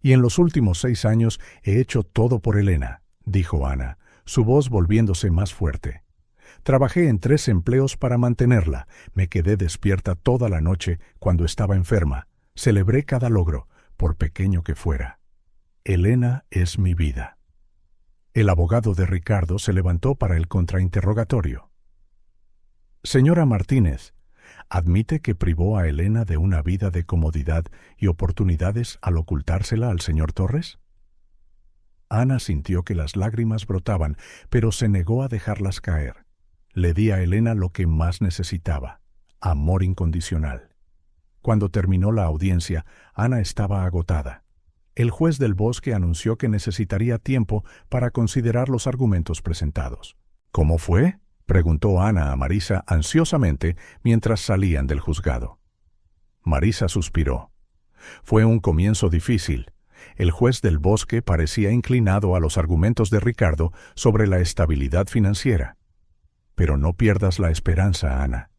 A: Y en los últimos 6 años he hecho todo por Elena», dijo Ana, su voz volviéndose más fuerte. «Trabajé en 3 empleos para mantenerla, me quedé despierta toda la noche cuando estaba enferma, celebré cada logro, por pequeño que fuera. Elena es mi vida». El abogado de Ricardo se levantó para el contrainterrogatorio. «Señora Martínez, ¿admite que privó a Elena de una vida de comodidad y oportunidades al ocultársela al señor Torres?» Ana sintió que las lágrimas brotaban, pero se negó a dejarlas caer. Le di a Elena lo que más necesitaba, amor incondicional. Cuando terminó la audiencia, Ana estaba agotada. El juez del Bosque anunció que necesitaría tiempo para considerar los argumentos presentados. «¿Cómo fue?», preguntó Ana a Marisa ansiosamente mientras salían del juzgado. Marisa suspiró. Fue un comienzo difícil. El juez del Bosque parecía inclinado a los argumentos de Ricardo sobre la estabilidad financiera. «Pero no pierdas la esperanza, Ana.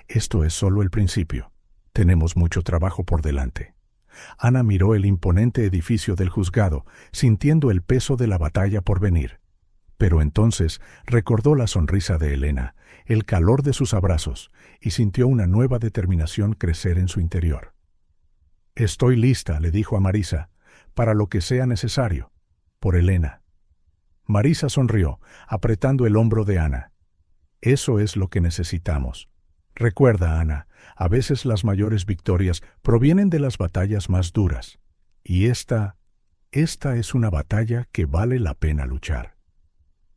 A: Esto es solo el principio. Tenemos mucho trabajo por delante. Ana miró el imponente edificio del juzgado, sintiendo el peso de la batalla por venir. Pero entonces recordó la sonrisa de Elena, el calor de sus abrazos, y sintió una nueva determinación crecer en su interior. «Estoy lista», le dijo a Marisa, «para lo que sea necesario, por Elena». Marisa sonrió, apretando el hombro de Ana. «Eso es lo que necesitamos. Recuerda, Ana, a veces las mayores victorias provienen de las batallas más duras. Y esta es una batalla que vale la pena luchar».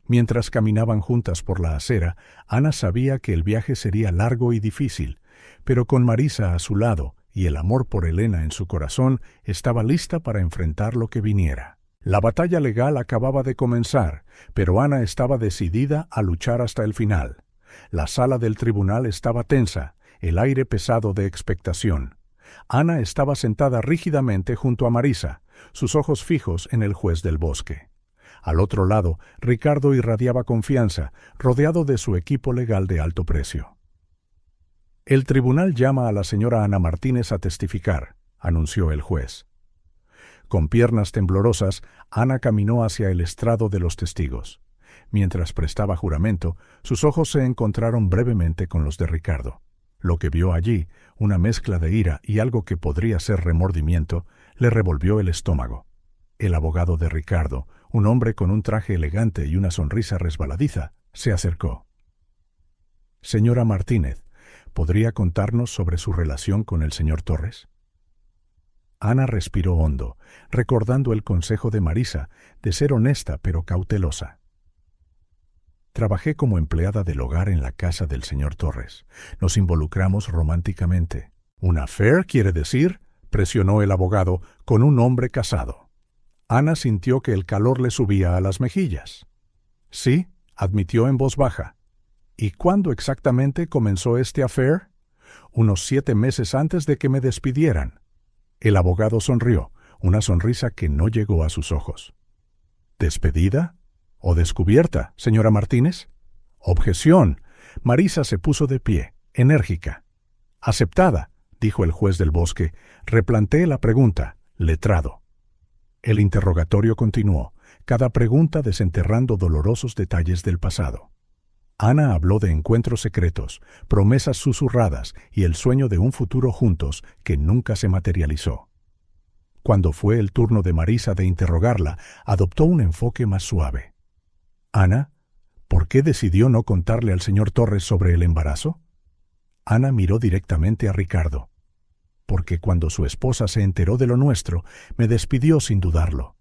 A: Mientras caminaban juntas por la acera, Ana sabía que el viaje sería largo y difícil, pero con Marisa a su lado y el amor por Elena en su corazón, estaba lista para enfrentar lo que viniera. La batalla legal acababa de comenzar, pero Ana estaba decidida a luchar hasta el final. La sala del tribunal estaba tensa, el aire pesado de expectación. Ana estaba sentada rígidamente junto a Marisa, sus ojos fijos en el juez del bosque. Al otro lado, Ricardo irradiaba confianza, rodeado de su equipo legal de alto precio. «El tribunal llama a la señora Ana Martínez a testificar», anunció el juez. Con piernas temblorosas, Ana caminó hacia el estrado de los testigos. Mientras prestaba juramento, sus ojos se encontraron brevemente con los de Ricardo. Lo que vio allí, una mezcla de ira y algo que podría ser remordimiento, le revolvió el estómago. El abogado de Ricardo, un hombre con un traje elegante y una sonrisa resbaladiza, se acercó. «Señora Martínez, ¿podría contarnos sobre su relación con el señor Torres?» Ana respiró hondo, recordando el consejo de Marisa de ser honesta pero cautelosa. «Trabajé como empleada del hogar en la casa del señor Torres. Nos involucramos románticamente». «¿Un affair, quiere decir?», presionó el abogado, «con un hombre casado». Ana sintió que el calor le subía a las mejillas. «Sí», admitió en voz baja. «¿Y cuándo exactamente comenzó este affair?» «Unos 7 meses antes de que me despidieran». El abogado sonrió, una sonrisa que no llegó a sus ojos. «¿Despedida? ¿O descubierta, señora Martínez?» «Objeción». Marisa se puso de pie, enérgica. «Aceptada», dijo el juez del bosque. «Replanteé la pregunta, letrado». El interrogatorio continuó, cada pregunta desenterrando dolorosos detalles del pasado. Ana habló de encuentros secretos, promesas susurradas y el sueño de un futuro juntos que nunca se materializó. Cuando fue el turno de Marisa de interrogarla, adoptó un enfoque más suave. «Ana, ¿por qué decidió no contarle al señor Torres sobre el embarazo?» Ana miró directamente a Ricardo. «Porque cuando su esposa se enteró de lo nuestro, me despidió sin dudarlo.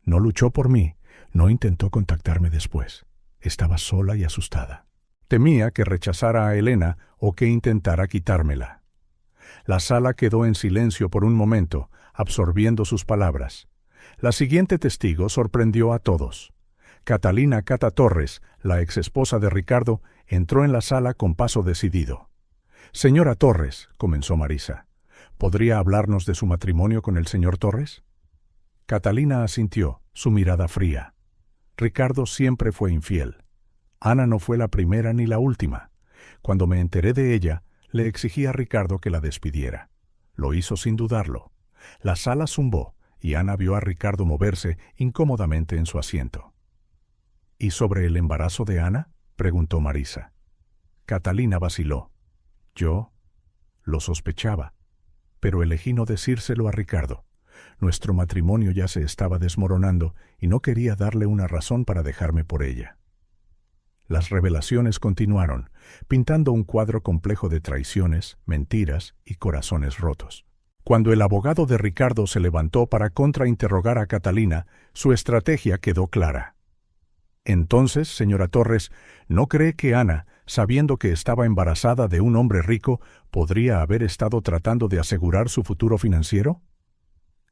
A: No luchó por mí, no intentó contactarme después. Estaba sola y asustada. Temía que rechazara a Elena o que intentara quitármela». La sala quedó en silencio por un momento, absorbiendo sus palabras. La siguiente testigo sorprendió a todos. Catalina Cata Torres, la exesposa de Ricardo, entró en la sala con paso decidido. «Señora Torres», comenzó Marisa, «¿podría hablarnos de su matrimonio con el señor Torres?» Catalina asintió, su mirada fría. Ricardo siempre fue infiel. Ana no fue la primera ni la última. Cuando me enteré de ella, le exigí a Ricardo que la despidiera. Lo hizo sin dudarlo. La sala zumbó y Ana vio a Ricardo moverse incómodamente en su asiento. «¿Y sobre el embarazo de Ana?», preguntó Marisa. Catalina vaciló. «Yo lo sospechaba, pero elegí no decírselo a Ricardo. Nuestro matrimonio ya se estaba desmoronando y no quería darle una razón para dejarme por ella». Las revelaciones continuaron, pintando un cuadro complejo de traiciones, mentiras y corazones rotos. Cuando el abogado de Ricardo se levantó para contrainterrogar a Catalina, su estrategia quedó clara. «Entonces, señora Torres, ¿no cree que Ana, sabiendo que estaba embarazada de un hombre rico, podría haber estado tratando de asegurar su futuro financiero?»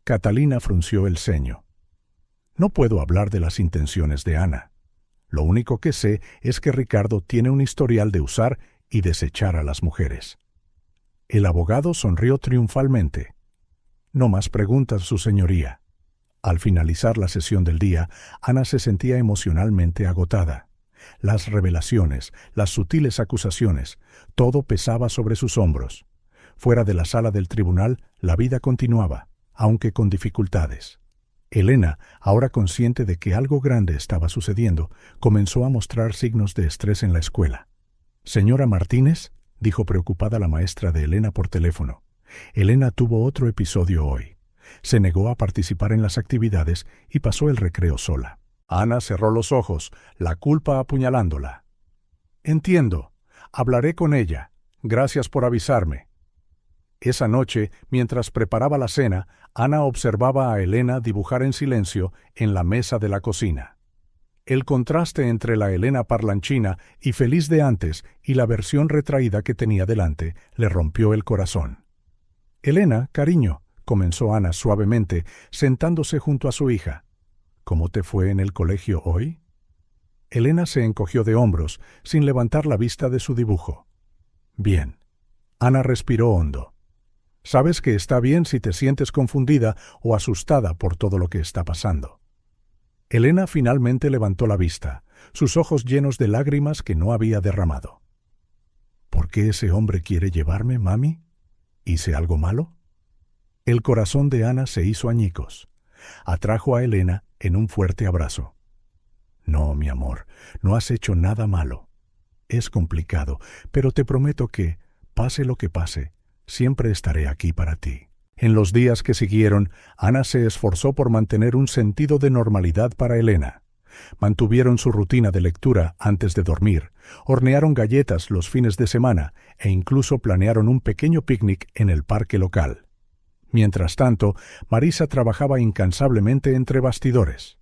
A: Catalina frunció el ceño. «No puedo hablar de las intenciones de Ana. Lo único que sé es que Ricardo tiene un historial de usar y desechar a las mujeres». El abogado sonrió triunfalmente. «No más preguntas, su señoría». Al finalizar la sesión del día, Ana se sentía emocionalmente agotada. Las revelaciones, las sutiles acusaciones, todo pesaba sobre sus hombros. Fuera de la sala del tribunal, la vida continuaba, aunque con dificultades. Elena, ahora consciente de que algo grande estaba sucediendo, comenzó a mostrar signos de estrés en la escuela. «Señora Martínez», dijo preocupada la maestra de Elena por teléfono. Elena tuvo otro episodio hoy. Se negó a participar en las actividades y pasó el recreo sola. Ana cerró los ojos, la culpa apuñalándola. «Entiendo. Hablaré con ella. Gracias por avisarme». Esa noche, mientras preparaba la cena, Ana observaba a Elena dibujar en silencio en la mesa de la cocina. El contraste entre la Elena parlanchina y feliz de antes y la versión retraída que tenía delante le rompió el corazón. «Elena, cariño», comenzó Ana suavemente, sentándose junto a su hija. «¿Cómo te fue en el colegio hoy?» Elena se encogió de hombros, sin levantar la vista de su dibujo. «Bien». Ana respiró hondo. «Sabes que está bien si te sientes confundida o asustada por todo lo que está pasando». Elena finalmente levantó la vista, sus ojos llenos de lágrimas que no había derramado. «¿Por qué ese hombre quiere llevarme, mami? ¿Hice algo malo?» El corazón de Ana se hizo añicos. Atrajo a Elena en un fuerte abrazo. «No, mi amor, no has hecho nada malo. Es complicado, pero te prometo que, pase lo que pase, siempre estaré aquí para ti». En los días que siguieron, Ana se esforzó por mantener un sentido de normalidad para Elena. Mantuvieron su rutina de lectura antes de dormir, hornearon galletas los fines de semana e incluso planearon un pequeño picnic en el parque local. Mientras tanto, Marisa trabajaba incansablemente entre bastidores.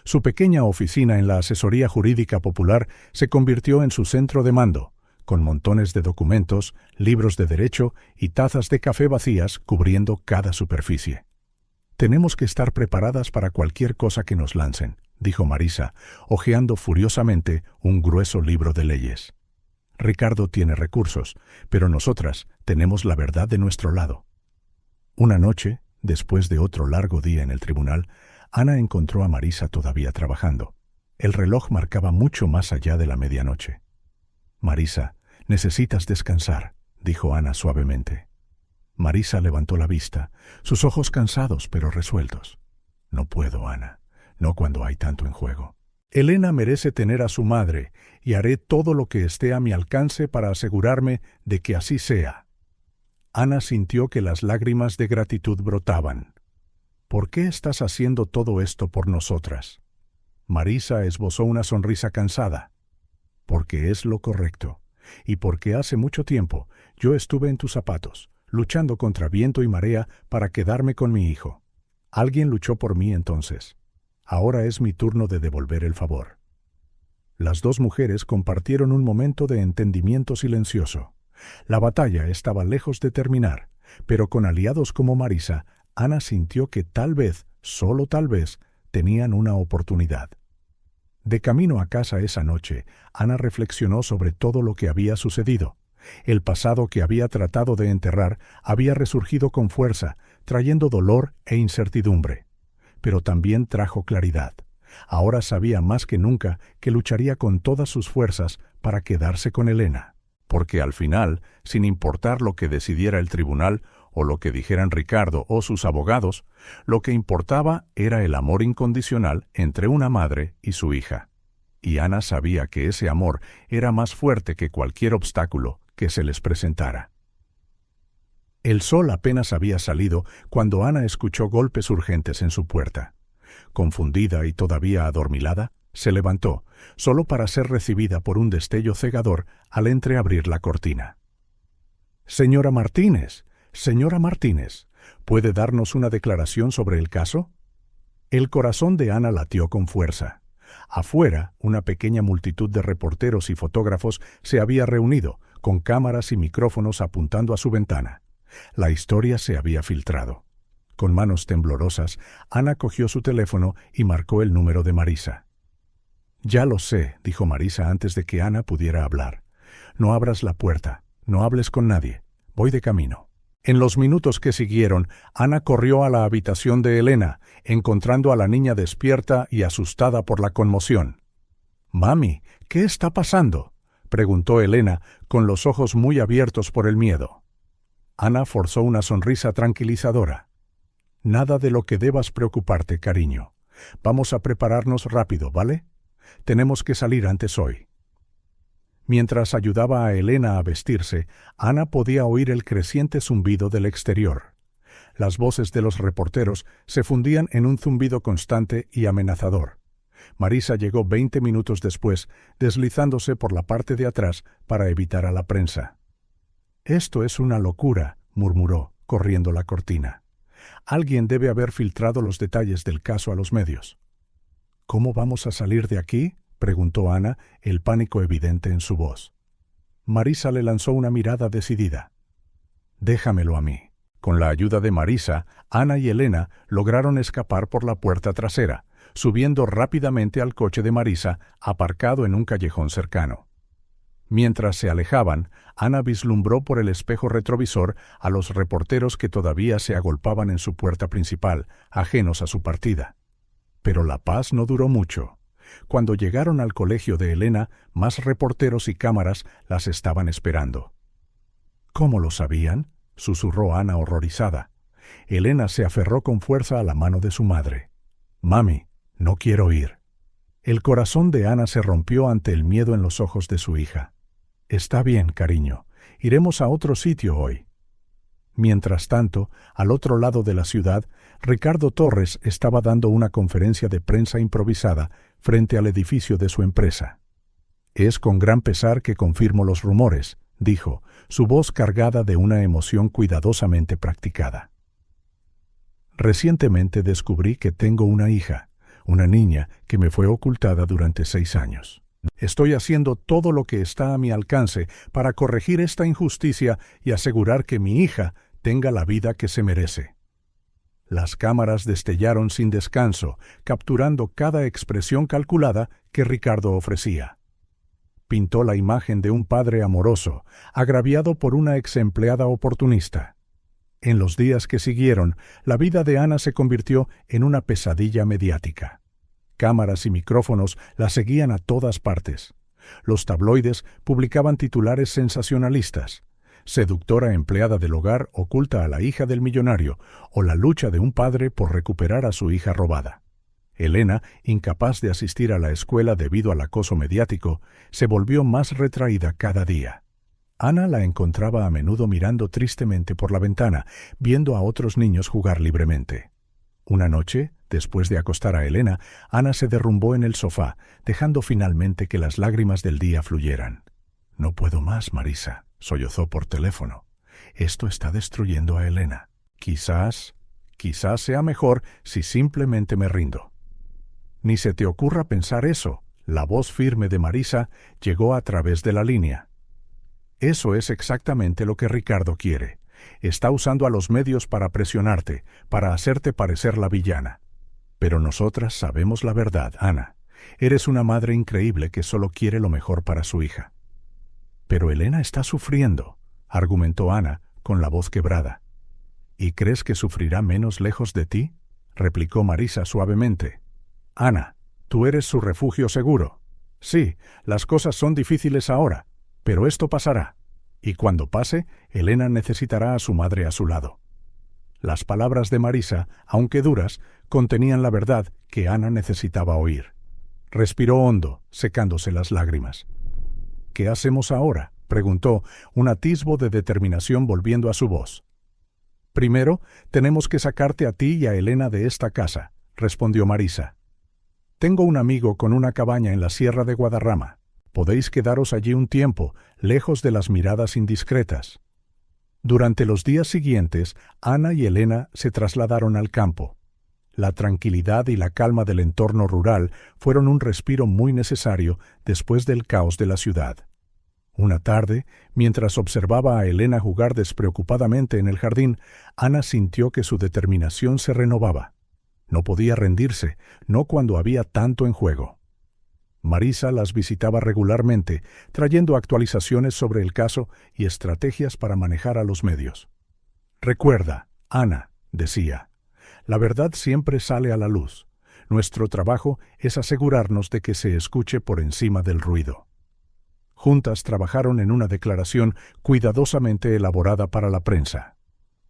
A: Su pequeña oficina en la Asesoría Jurídica Popular se convirtió en su centro de mando, con montones de documentos, libros de derecho y tazas de café vacías cubriendo cada superficie. «Tenemos que estar preparadas para cualquier cosa que nos lancen», dijo Marisa, hojeando furiosamente un grueso libro de leyes. «Ricardo tiene recursos, pero nosotras tenemos la verdad de nuestro lado». Una noche, después de otro largo día en el tribunal, Ana encontró a Marisa todavía trabajando. El reloj marcaba mucho más allá de la medianoche. «Marisa, necesitas descansar», dijo Ana suavemente. Marisa levantó la vista, sus ojos cansados pero resueltos. «No puedo, Ana, no cuando hay tanto en juego. Elena merece tener a su madre y haré todo lo que esté a mi alcance para asegurarme de que así sea». Ana sintió que las lágrimas de gratitud brotaban. «¿Por qué estás haciendo todo esto por nosotras?» Marisa esbozó una sonrisa cansada. «Porque es lo correcto, y porque hace mucho tiempo yo estuve en tus zapatos, luchando contra viento y marea para quedarme con mi hijo. Alguien luchó por mí entonces. Ahora es mi turno de devolver el favor». Las dos mujeres compartieron un momento de entendimiento silencioso. La batalla estaba lejos de terminar, pero con aliados como Marisa, Ana sintió que tal vez, solo tal vez, tenían una oportunidad. De camino a casa esa noche, Ana reflexionó sobre todo lo que había sucedido. El pasado que había tratado de enterrar había resurgido con fuerza, trayendo dolor e incertidumbre. Pero también trajo claridad. Ahora sabía más que nunca que lucharía con todas sus fuerzas para quedarse con Elena. Porque al final, sin importar lo que decidiera el tribunal o lo que dijeran Ricardo o sus abogados, lo que importaba era el amor incondicional entre una madre y su hija. Y Ana sabía que ese amor era más fuerte que cualquier obstáculo que se les presentara. El sol apenas había salido cuando Ana escuchó golpes urgentes en su puerta. Confundida y todavía adormilada, se levantó, solo para ser recibida por un destello cegador al entreabrir la cortina. «Señora Martínez, señora Martínez, ¿puede darnos una declaración sobre el caso?» El corazón de Ana latió con fuerza. Afuera, una pequeña multitud de reporteros y fotógrafos se había reunido, con cámaras y micrófonos apuntando a su ventana. La historia se había filtrado. Con manos temblorosas, Ana cogió su teléfono y marcó el número de Marisa. «Ya lo sé», dijo Marisa antes de que Ana pudiera hablar. «No abras la puerta, no hables con nadie. Voy de camino». En los minutos que siguieron, Ana corrió a la habitación de Elena, encontrando a la niña despierta y asustada por la conmoción. «Mami, ¿qué está pasando?», preguntó Elena, con los ojos muy abiertos por el miedo. Ana forzó una sonrisa tranquilizadora. Nada de lo que debas preocuparte, cariño. Vamos a prepararnos rápido, ¿vale? Tenemos que salir antes hoy. Mientras ayudaba a Elena a vestirse, Ana podía oír el creciente zumbido del exterior. Las voces de los reporteros se fundían en un zumbido constante y amenazador. Marisa llegó 20 minutos después, deslizándose por la parte de atrás para evitar a la prensa. «Esto es una locura», murmuró, corriendo la cortina. «Alguien debe haber filtrado los detalles del caso a los medios». «¿Cómo vamos a salir de aquí?», preguntó Ana, el pánico evidente en su voz. Marisa le lanzó una mirada decidida. «Déjamelo a mí». Con la ayuda de Marisa, Ana y Elena lograron escapar por la puerta trasera, subiendo rápidamente al coche de Marisa, aparcado en un callejón cercano. Mientras se alejaban, Ana vislumbró por el espejo retrovisor a los reporteros que todavía se agolpaban en su puerta principal, ajenos a su partida. Pero la paz no duró mucho. Cuando llegaron al colegio de Elena, más reporteros y cámaras las estaban esperando. «¿Cómo lo sabían?», susurró Ana horrorizada. Elena se aferró con fuerza a la mano de su madre. «Mami, no quiero ir». El corazón de Ana se rompió ante el miedo en los ojos de su hija. «Está bien, cariño. Iremos a otro sitio hoy». Mientras tanto, al otro lado de la ciudad, Ricardo Torres estaba dando una conferencia de prensa improvisada frente al edificio de su empresa. «Es con gran pesar que confirmo los rumores», dijo, su voz cargada de una emoción cuidadosamente practicada. «Recientemente descubrí que tengo una hija, una niña que me fue ocultada durante 6 años. Estoy haciendo todo lo que está a mi alcance para corregir esta injusticia y asegurar que mi hija tenga la vida que se merece». Las cámaras destellaron sin descanso, capturando cada expresión calculada que Ricardo ofrecía. Pintó la imagen de un padre amoroso, agraviado por una exempleada oportunista. En los días que siguieron, la vida de Ana se convirtió en una pesadilla mediática. Cámaras y micrófonos la seguían a todas partes. Los tabloides publicaban titulares sensacionalistas: «Seductora empleada del hogar oculta a la hija del millonario», o «La lucha de un padre por recuperar a su hija robada». Elena, incapaz de asistir a la escuela debido al acoso mediático, se volvió más retraída cada día. Ana la encontraba a menudo mirando tristemente por la ventana, viendo a otros niños jugar libremente. Una noche, después de acostar a Elena, Ana se derrumbó en el sofá, dejando finalmente que las lágrimas del día fluyeran. «No puedo más, Marisa», sollozó por teléfono. «Esto está destruyendo a Elena. Quizás sea mejor si simplemente me rindo». «Ni se te ocurra pensar eso», la voz firme de Marisa llegó a través de la línea. «Eso es exactamente lo que Ricardo quiere. Está usando a los medios para presionarte, para hacerte parecer la villana. Pero nosotras sabemos la verdad, Ana. Eres una madre increíble que solo quiere lo mejor para su hija». «Pero Elena está sufriendo», argumentó Ana, con la voz quebrada. «¿Y crees que sufrirá menos lejos de ti?», replicó Marisa suavemente. «Ana, tú eres su refugio seguro. Sí, las cosas son difíciles ahora, pero esto pasará. Y cuando pase, Elena necesitará a su madre a su lado». Las palabras de Marisa, aunque duras, contenían la verdad que Ana necesitaba oír. Respiró hondo, secándose las lágrimas. «¿Qué hacemos ahora?», preguntó, un atisbo de determinación volviendo a su voz. «Primero, tenemos que sacarte a ti y a Elena de esta casa», respondió Marisa. «Tengo un amigo con una cabaña en la Sierra de Guadarrama. Podéis quedaros allí un tiempo, lejos de las miradas indiscretas». Durante los días siguientes, Ana y Elena se trasladaron al campo. La tranquilidad y la calma del entorno rural fueron un respiro muy necesario después del caos de la ciudad. Una tarde, mientras observaba a Elena jugar despreocupadamente en el jardín, Ana sintió que su determinación se renovaba. No podía rendirse, no cuando había tanto en juego. Marisa las visitaba regularmente, trayendo actualizaciones sobre el caso y estrategias para manejar a los medios. «Recuerda, Ana», decía, «la verdad siempre sale a la luz. Nuestro trabajo es asegurarnos de que se escuche por encima del ruido». Juntas trabajaron en una declaración cuidadosamente elaborada para la prensa.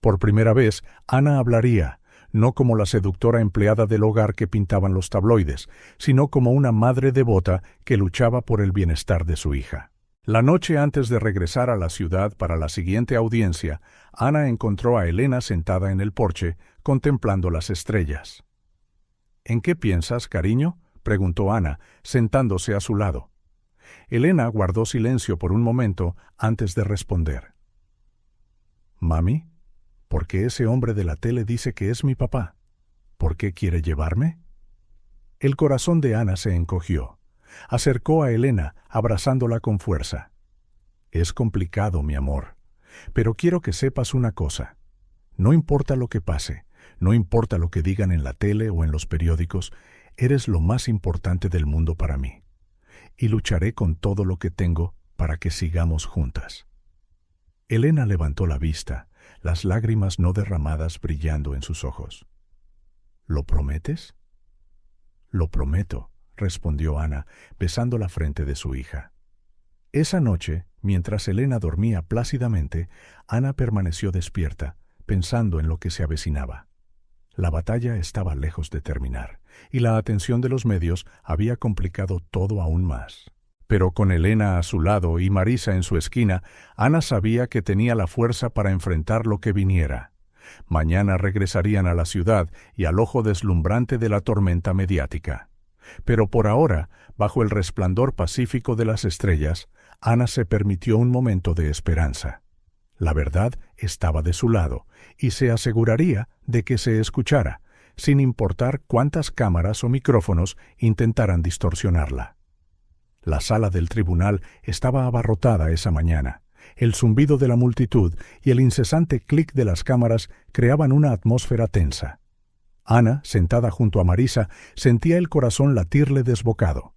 A: Por primera vez, Ana hablaría, no como la seductora empleada del hogar que pintaban los tabloides, sino como una madre devota que luchaba por el bienestar de su hija. La noche antes de regresar a la ciudad para la siguiente audiencia, Ana encontró a Elena sentada en el porche, contemplando las estrellas. «¿En qué piensas, cariño?», preguntó Ana, sentándose a su lado. Elena guardó silencio por un momento antes de responder. «Mami, ¿por qué ese hombre de la tele dice que es mi papá? ¿Por qué quiere llevarme?». El corazón de Ana se encogió. Acercó a Elena, abrazándola con fuerza. «Es complicado, mi amor, pero quiero que sepas una cosa. No importa lo que pase, no importa lo que digan en la tele o en los periódicos, eres lo más importante del mundo para mí. Y lucharé con todo lo que tengo para que sigamos juntas». Elena levantó la vista, las lágrimas no derramadas brillando en sus ojos. «¿Lo prometes?». «Lo prometo», respondió Ana, besando la frente de su hija. Esa noche, mientras Elena dormía plácidamente, Ana permaneció despierta, pensando en lo que se avecinaba. La batalla estaba lejos de terminar, y la atención de los medios había complicado todo aún más. Pero con Elena a su lado y Marisa en su esquina, Ana sabía que tenía la fuerza para enfrentar lo que viniera. Mañana regresarían a la ciudad y al ojo deslumbrante de la tormenta mediática. Pero por ahora, bajo el resplandor pacífico de las estrellas, Ana se permitió un momento de esperanza. La verdad estaba de su lado, y se aseguraría de que se escuchara, sin importar cuántas cámaras o micrófonos intentaran distorsionarla. La sala del tribunal estaba abarrotada esa mañana. El zumbido de la multitud y el incesante clic de las cámaras creaban una atmósfera tensa. Ana, sentada junto a Marisa, sentía el corazón latirle desbocado.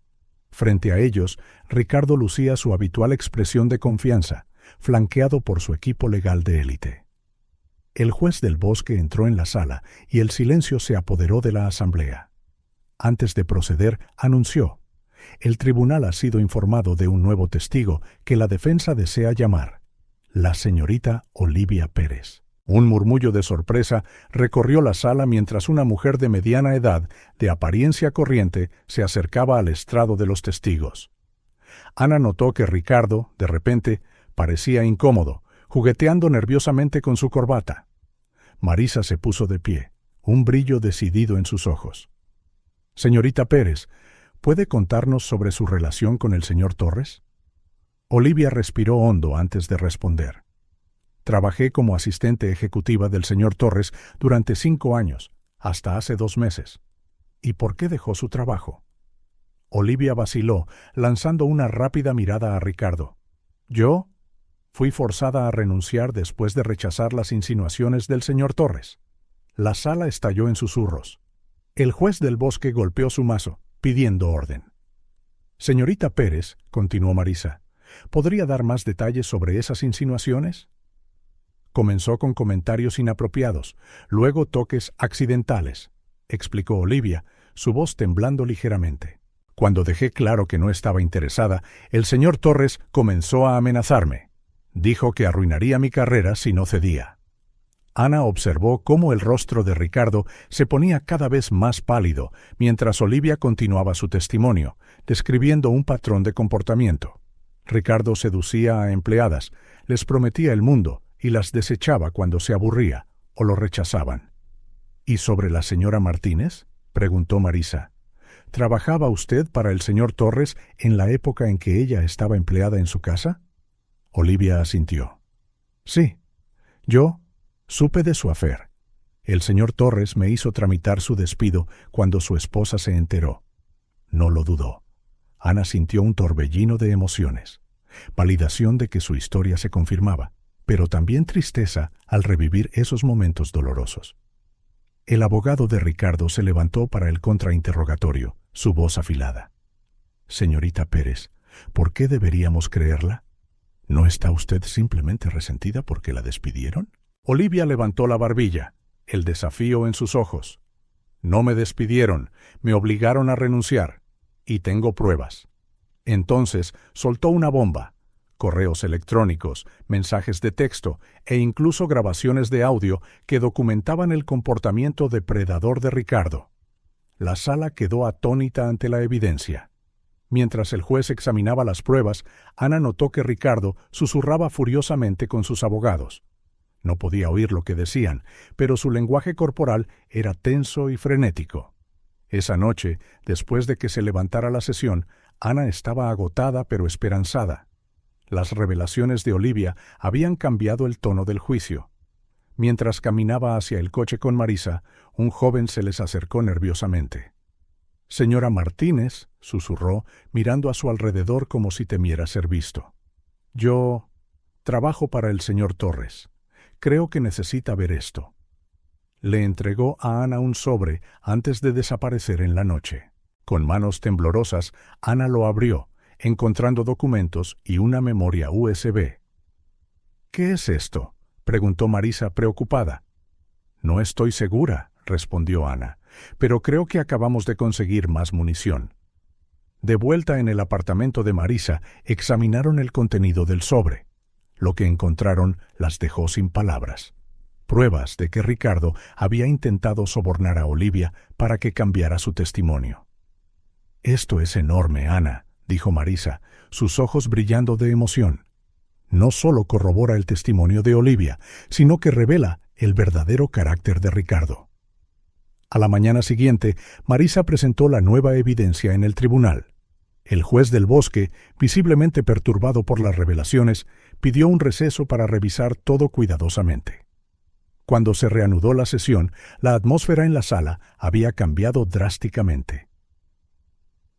A: Frente a ellos, Ricardo lucía su habitual expresión de confianza, flanqueado por su equipo legal de élite. El juez del Bosque entró en la sala y el silencio se apoderó de la asamblea. Antes de proceder, anunció: «El tribunal ha sido informado de un nuevo testigo que la defensa desea llamar, la señorita Olivia Pérez». Un murmullo de sorpresa recorrió la sala mientras una mujer de mediana edad, de apariencia corriente, se acercaba al estrado de los testigos. Ana notó que Ricardo, de repente, parecía incómodo, jugueteando nerviosamente con su corbata. Marisa se puso de pie, un brillo decidido en sus ojos. «Señorita Pérez, ¿puede contarnos sobre su relación con el señor Torres?». Olivia respiró hondo antes de responder. «Trabajé como asistente ejecutiva del señor Torres durante 5 años, hasta hace 2 meses. ¿Y por qué dejó su trabajo?». Olivia vaciló, lanzando una rápida mirada a Ricardo. «Yo fui forzada a renunciar después de rechazar las insinuaciones del señor Torres». La sala estalló en susurros. El juez del Bosque golpeó su mazo, pidiendo orden. «Señorita Pérez», continuó Marisa, ¿podría dar más detalles sobre esas insinuaciones?». Comenzó con comentarios inapropiados, luego toques accidentales, explicó Olivia, su voz temblando ligeramente. «Cuando dejé claro que no estaba interesada, el señor Torres comenzó a amenazarme. Dijo que arruinaría mi carrera si no cedía». Ana observó cómo el rostro de Ricardo se ponía cada vez más pálido, mientras Olivia continuaba su testimonio, describiendo un patrón de comportamiento. Ricardo seducía a empleadas, les prometía el mundo, y las desechaba cuando se aburría o lo rechazaban. «¿Y sobre la señora Martínez?», preguntó Marisa. «¿Trabajaba usted para el señor Torres en la época en que ella estaba empleada en su casa?». Olivia asintió. «Sí, yo supe de su affair. El señor Torres me hizo tramitar su despido cuando su esposa se enteró». No lo dudó. Ana sintió un torbellino de emociones, validación de que su historia se confirmaba, pero también tristeza al revivir esos momentos dolorosos. El abogado de Ricardo se levantó para el contrainterrogatorio, su voz afilada. «Señorita Pérez, ¿por qué deberíamos creerla? ¿No está usted simplemente resentida porque la despidieron?». Olivia levantó la barbilla, el desafío en sus ojos. «No me despidieron, me obligaron a renunciar, y tengo pruebas». Entonces soltó una bomba: correos electrónicos, mensajes de texto e incluso grabaciones de audio que documentaban el comportamiento depredador de Ricardo. La sala quedó atónita ante la evidencia. Mientras el juez examinaba las pruebas, Ana notó que Ricardo susurraba furiosamente con sus abogados. No podía oír lo que decían, pero su lenguaje corporal era tenso y frenético. Esa noche, después de que se levantara la sesión, Ana estaba agotada pero esperanzada. Las revelaciones de Olivia habían cambiado el tono del juicio. Mientras caminaba hacia el coche con Marisa, un joven se les acercó nerviosamente. «Señora Martínez», susurró, mirando a su alrededor como si temiera ser visto. «Yo trabajo para el señor Torres. Creo que necesita ver esto». Le entregó a Ana un sobre antes de desaparecer en la noche. Con manos temblorosas, Ana lo abrió, encontrando documentos y una memoria USB. «¿Qué es esto?», preguntó Marisa preocupada. «No estoy segura», respondió Ana, «pero creo que acabamos de conseguir más munición». De vuelta en el apartamento de Marisa, examinaron el contenido del sobre. Lo que encontraron las dejó sin palabras. Pruebas de que Ricardo había intentado sobornar a Olivia para que cambiara su testimonio. «Esto es enorme, Ana», dijo Marisa, sus ojos brillando de emoción. «No solo corrobora el testimonio de Olivia, sino que revela el verdadero carácter de Ricardo». A la mañana siguiente, Marisa presentó la nueva evidencia en el tribunal. El juez del Bosque, visiblemente perturbado por las revelaciones, pidió un receso para revisar todo cuidadosamente. Cuando se reanudó la sesión, la atmósfera en la sala había cambiado drásticamente.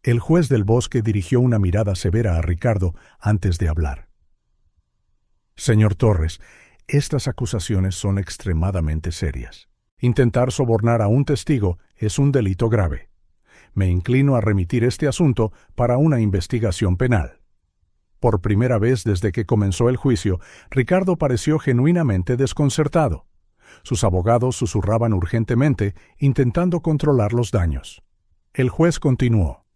A: El juez del Bosque dirigió una mirada severa a Ricardo antes de hablar. «Señor Torres, estas acusaciones son extremadamente serias. Intentar sobornar a un testigo es un delito grave. Me inclino a remitir este asunto para una investigación penal». Por primera vez desde que comenzó el juicio, Ricardo pareció genuinamente desconcertado. Sus abogados susurraban urgentemente, intentando controlar los daños. El juez continuó: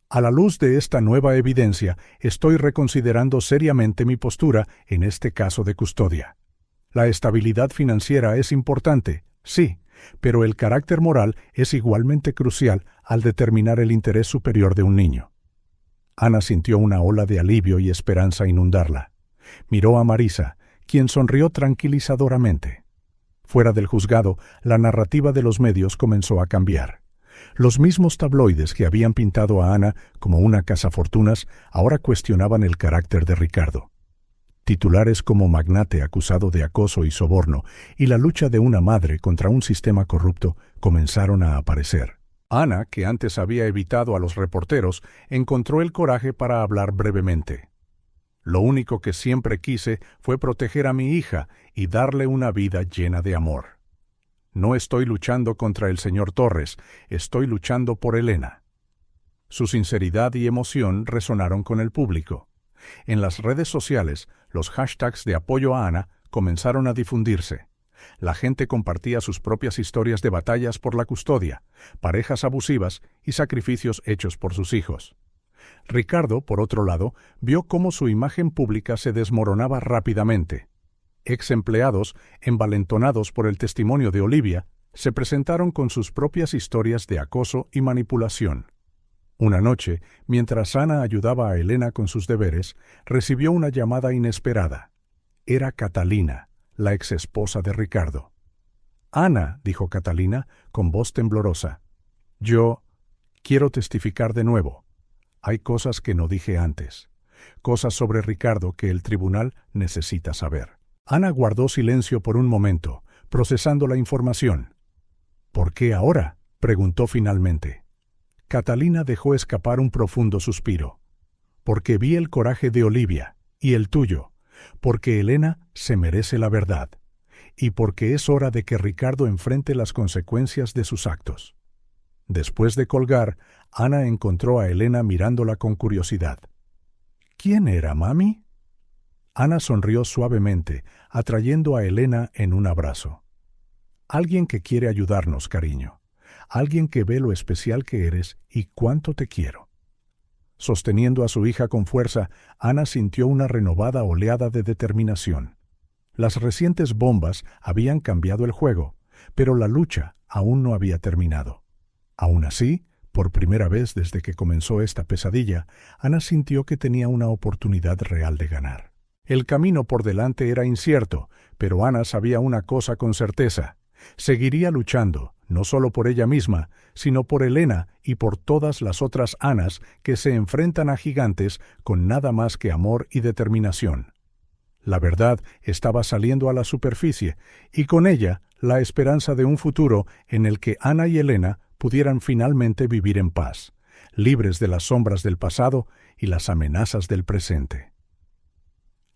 A: «A la luz de esta nueva evidencia, estoy reconsiderando seriamente mi postura en este caso de custodia. La estabilidad financiera es importante, sí, pero el carácter moral es igualmente crucial al determinar el interés superior de un niño». Ana sintió una ola de alivio y esperanza inundarla. Miró a Marisa, quien sonrió tranquilizadoramente. Fuera del juzgado, la narrativa de los medios comenzó a cambiar. Los mismos tabloides que habían pintado a Ana como una cazafortunas ahora cuestionaban el carácter de Ricardo. Titulares como magnate acusado de acoso y soborno y la lucha de una madre contra un sistema corrupto comenzaron a aparecer. Ana, que antes había evitado a los reporteros, encontró el coraje para hablar brevemente. «Lo único que siempre quise fue proteger a mi hija y darle una vida llena de amor. No estoy luchando contra el señor Torres, estoy luchando por Elena». Su sinceridad y emoción resonaron con el público. En las redes sociales, los hashtags de apoyo a Ana comenzaron a difundirse. La gente compartía sus propias historias de batallas por la custodia, parejas abusivas y sacrificios hechos por sus hijos. Ricardo, por otro lado, vio cómo su imagen pública se desmoronaba rápidamente. Ex empleados, envalentonados por el testimonio de Olivia, se presentaron con sus propias historias de acoso y manipulación. Una noche, mientras Ana ayudaba a Elena con sus deberes, recibió una llamada inesperada. Era Catalina, la exesposa de Ricardo. «Ana», dijo Catalina, con voz temblorosa, «yo quiero testificar de nuevo. Hay cosas que no dije antes, cosas sobre Ricardo que el tribunal necesita saber». Ana guardó silencio por un momento, procesando la información. «¿Por qué ahora?», preguntó finalmente. Catalina dejó escapar un profundo suspiro. «Porque vi el coraje de Olivia, y el tuyo, porque Elena se merece la verdad, y porque es hora de que Ricardo enfrente las consecuencias de sus actos». Después de colgar, Ana encontró a Elena mirándola con curiosidad. «¿Quién era, mami?». Ana sonrió suavemente, atrayendo a Elena en un abrazo. «Alguien que quiere ayudarnos, cariño. Alguien que ve lo especial que eres y cuánto te quiero». Sosteniendo a su hija con fuerza, Ana sintió una renovada oleada de determinación. Las recientes bombas habían cambiado el juego, pero la lucha aún no había terminado. Aún así, por primera vez desde que comenzó esta pesadilla, Ana sintió que tenía una oportunidad real de ganar. El camino por delante era incierto, pero Ana sabía una cosa con certeza. Seguiría luchando, no solo por ella misma, sino por Elena y por todas las otras Anas que se enfrentan a gigantes con nada más que amor y determinación. La verdad estaba saliendo a la superficie, y con ella la esperanza de un futuro en el que Ana y Elena pudieran finalmente vivir en paz, libres de las sombras del pasado y las amenazas del presente.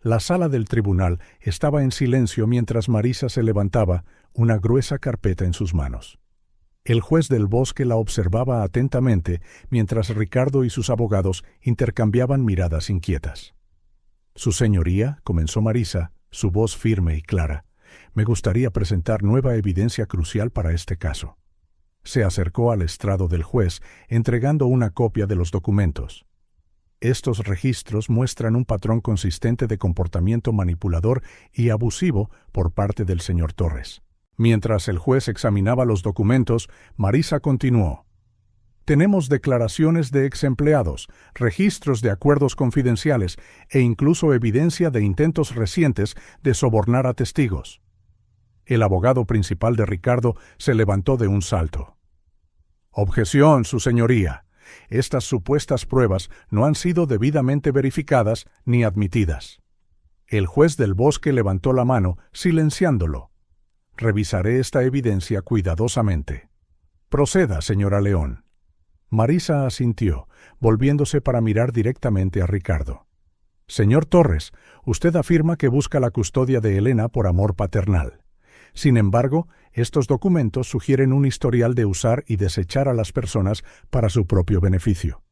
A: La sala del tribunal estaba en silencio mientras Marisa se levantaba, una gruesa carpeta en sus manos. El juez del bosque la observaba atentamente mientras Ricardo y sus abogados intercambiaban miradas inquietas. «Su señoría», comenzó Marisa, su voz firme y clara, «me gustaría presentar nueva evidencia crucial para este caso». Se acercó al estrado del juez, entregando una copia de los documentos. Estos registros muestran un patrón consistente de comportamiento manipulador y abusivo por parte del señor Torres. Mientras el juez examinaba los documentos, Marisa continuó. Tenemos declaraciones de exempleados, registros de acuerdos confidenciales e incluso evidencia de intentos recientes de sobornar a testigos. El abogado principal de Ricardo se levantó de un salto. «Objeción, su señoría. Estas supuestas pruebas no han sido debidamente verificadas ni admitidas». El juez del bosque levantó la mano, silenciándolo. «Revisaré esta evidencia cuidadosamente». «Proceda, señora León». Marisa asintió, volviéndose para mirar directamente a Ricardo. «Señor Torres, usted afirma que busca la custodia de Elena por amor paternal. Sin embargo, estos documentos sugieren un historial de usar y desechar a las personas para su propio beneficio.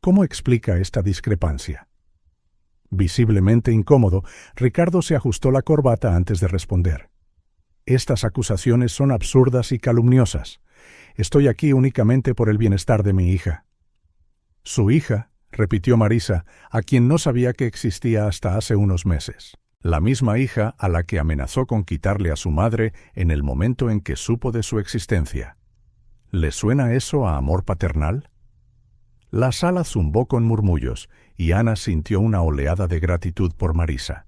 A: ¿Cómo explica esta discrepancia?» Visiblemente incómodo, Ricardo se ajustó la corbata antes de responder. «Estas acusaciones son absurdas y calumniosas. Estoy aquí únicamente por el bienestar de mi hija». «Su hija», repitió Marisa, a quien no sabía que existía hasta hace unos meses. La misma hija a la que amenazó con quitarle a su madre en el momento en que supo de su existencia. ¿Le suena eso a amor paternal? La sala zumbó con murmullos, y Ana sintió una oleada de gratitud por Marisa.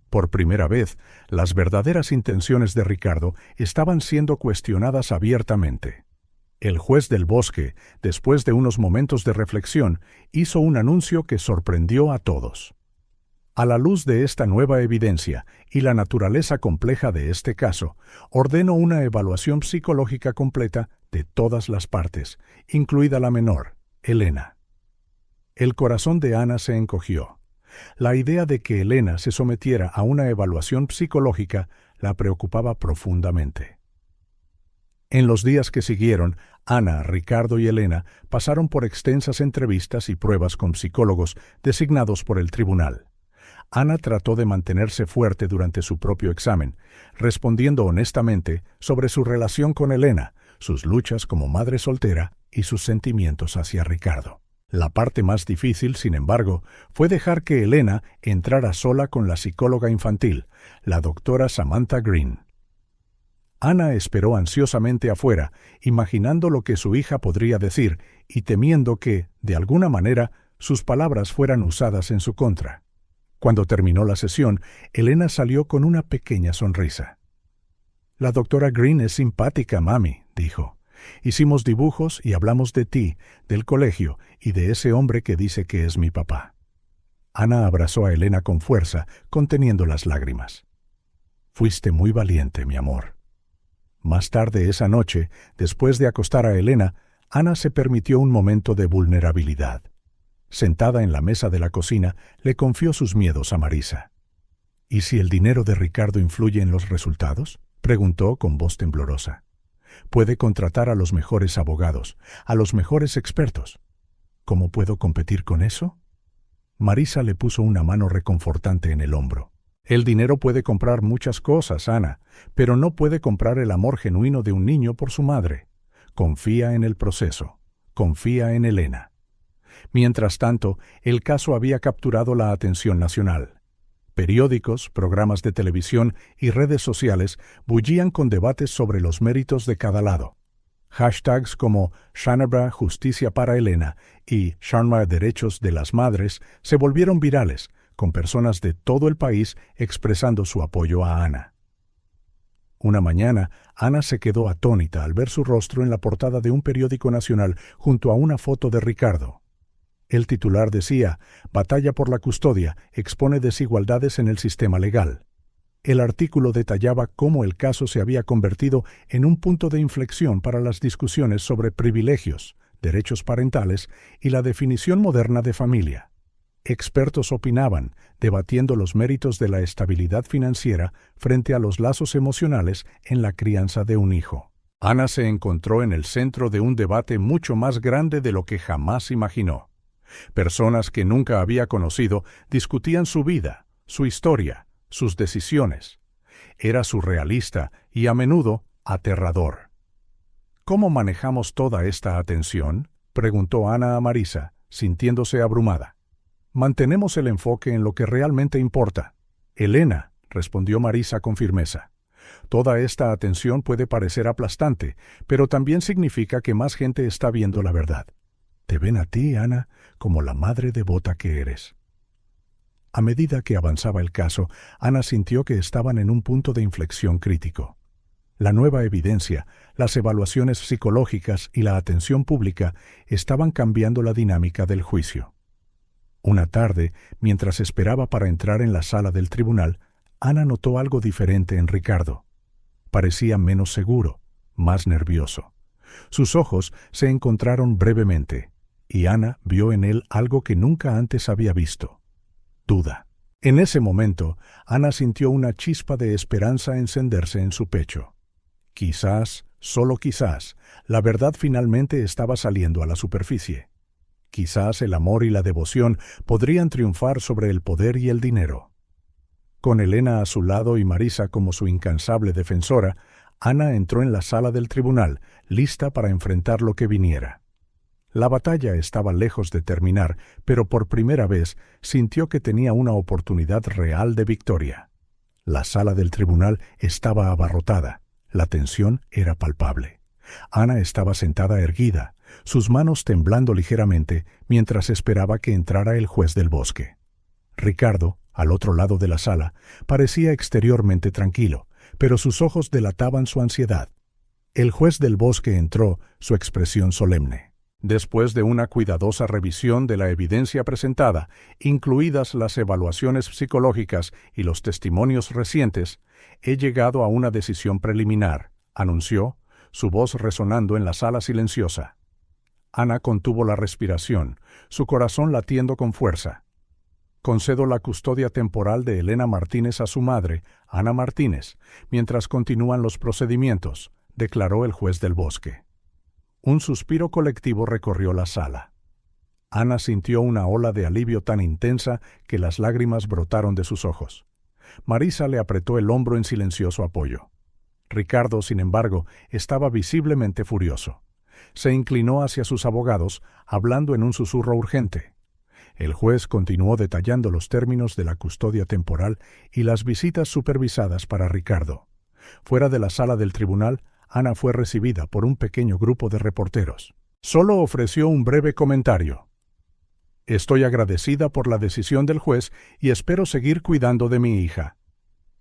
A: Por primera vez, las verdaderas intenciones de Ricardo estaban siendo cuestionadas abiertamente. El juez del bosque, después de unos momentos de reflexión, hizo un anuncio que sorprendió a todos. A la luz de esta nueva evidencia y la naturaleza compleja de este caso, ordeno una evaluación psicológica completa de todas las partes, incluida la menor, Elena. El corazón de Ana se encogió. La idea de que Elena se sometiera a una evaluación psicológica la preocupaba profundamente. En los días que siguieron, Ana, Ricardo y Elena pasaron por extensas entrevistas y pruebas con psicólogos designados por el tribunal. Ana trató de mantenerse fuerte durante su propio examen, respondiendo honestamente sobre su relación con Elena, sus luchas como madre soltera y sus sentimientos hacia Ricardo. La parte más difícil, sin embargo, fue dejar que Elena entrara sola con la psicóloga infantil, la doctora Samantha Green. Ana esperó ansiosamente afuera, imaginando lo que su hija podría decir y temiendo que, de alguna manera, sus palabras fueran usadas en su contra. Cuando terminó la sesión, Elena salió con una pequeña sonrisa. «La doctora Green es simpática, mami», dijo. «Hicimos dibujos y hablamos de ti, del colegio y de ese hombre que dice que es mi papá». Ana abrazó a Elena con fuerza, conteniendo las lágrimas. «Fuiste muy valiente, mi amor». Más tarde esa noche, después de acostar a Elena, Ana se permitió un momento de vulnerabilidad. Sentada en la mesa de la cocina, le confió sus miedos a Marisa. «¿Y si el dinero de Ricardo influye en los resultados?», preguntó con voz temblorosa. «Puede contratar a los mejores abogados, a los mejores expertos. ¿Cómo puedo competir con eso?». Marisa le puso una mano reconfortante en el hombro. «El dinero puede comprar muchas cosas, Ana, pero no puede comprar el amor genuino de un niño por su madre. Confía en el proceso. Confía en Elena». Mientras tanto, el caso había capturado la atención nacional. Periódicos, programas de televisión y redes sociales bullían con debates sobre los méritos de cada lado. Hashtags como Shanabra Justicia para Elena y Sharma Derechos de las Madres se volvieron virales, con personas de todo el país expresando su apoyo a Ana. Una mañana, Ana se quedó atónita al ver su rostro en la portada de un periódico nacional junto a una foto de Ricardo. El titular decía: Batalla por la custodia expone desigualdades en el sistema legal. El artículo detallaba cómo el caso se había convertido en un punto de inflexión para las discusiones sobre privilegios, derechos parentales y la definición moderna de familia. Expertos opinaban, debatiendo los méritos de la estabilidad financiera frente a los lazos emocionales en la crianza de un hijo. Ana se encontró en el centro de un debate mucho más grande de lo que jamás imaginó. Personas que nunca había conocido discutían su vida, su historia, sus decisiones. Era surrealista y a menudo aterrador. ¿Cómo manejamos toda esta atención?, preguntó Ana a Marisa, sintiéndose abrumada. Mantenemos el enfoque en lo que realmente importa. Elena, respondió Marisa con firmeza. Toda esta atención puede parecer aplastante, pero también significa que más gente está viendo la verdad. Te ven a ti, Ana, como la madre devota que eres. A medida que avanzaba el caso, Ana sintió que estaban en un punto de inflexión crítico. La nueva evidencia, las evaluaciones psicológicas y la atención pública estaban cambiando la dinámica del juicio. Una tarde, mientras esperaba para entrar en la sala del tribunal, Ana notó algo diferente en Ricardo. Parecía menos seguro, más nervioso. Sus ojos se encontraron brevemente, y Ana vio en él algo que nunca antes había visto: duda. En ese momento, Ana sintió una chispa de esperanza encenderse en su pecho. Quizás, solo quizás, la verdad finalmente estaba saliendo a la superficie. Quizás el amor y la devoción podrían triunfar sobre el poder y el dinero. Con Elena a su lado y Marisa como su incansable defensora, Ana entró en la sala del tribunal, lista para enfrentar lo que viniera. La batalla estaba lejos de terminar, pero por primera vez sintió que tenía una oportunidad real de victoria. La sala del tribunal estaba abarrotada. La tensión era palpable. Ana estaba sentada erguida, sus manos temblando ligeramente mientras esperaba que entrara el juez del bosque. Ricardo, al otro lado de la sala, parecía exteriormente tranquilo, pero sus ojos delataban su ansiedad. El juez del bosque entró, su expresión solemne. Después de una cuidadosa revisión de la evidencia presentada, incluidas las evaluaciones psicológicas y los testimonios recientes, he llegado a una decisión preliminar, anunció, su voz resonando en la sala silenciosa. Ana contuvo la respiración, su corazón latiendo con fuerza. Concedo la custodia temporal de Elena Martínez a su madre, Ana Martínez, mientras continúan los procedimientos, declaró el juez del bosque. Un suspiro colectivo recorrió la sala. Ana sintió una ola de alivio tan intensa que las lágrimas brotaron de sus ojos. Marisa le apretó el hombro en silencioso apoyo. Ricardo, sin embargo, estaba visiblemente furioso. Se inclinó hacia sus abogados, hablando en un susurro urgente. El juez continuó detallando los términos de la custodia temporal y las visitas supervisadas para Ricardo. Fuera de la sala del tribunal, Ana fue recibida por un pequeño grupo de reporteros. Solo ofreció un breve comentario. Estoy agradecida por la decisión del juez y espero seguir cuidando de mi hija.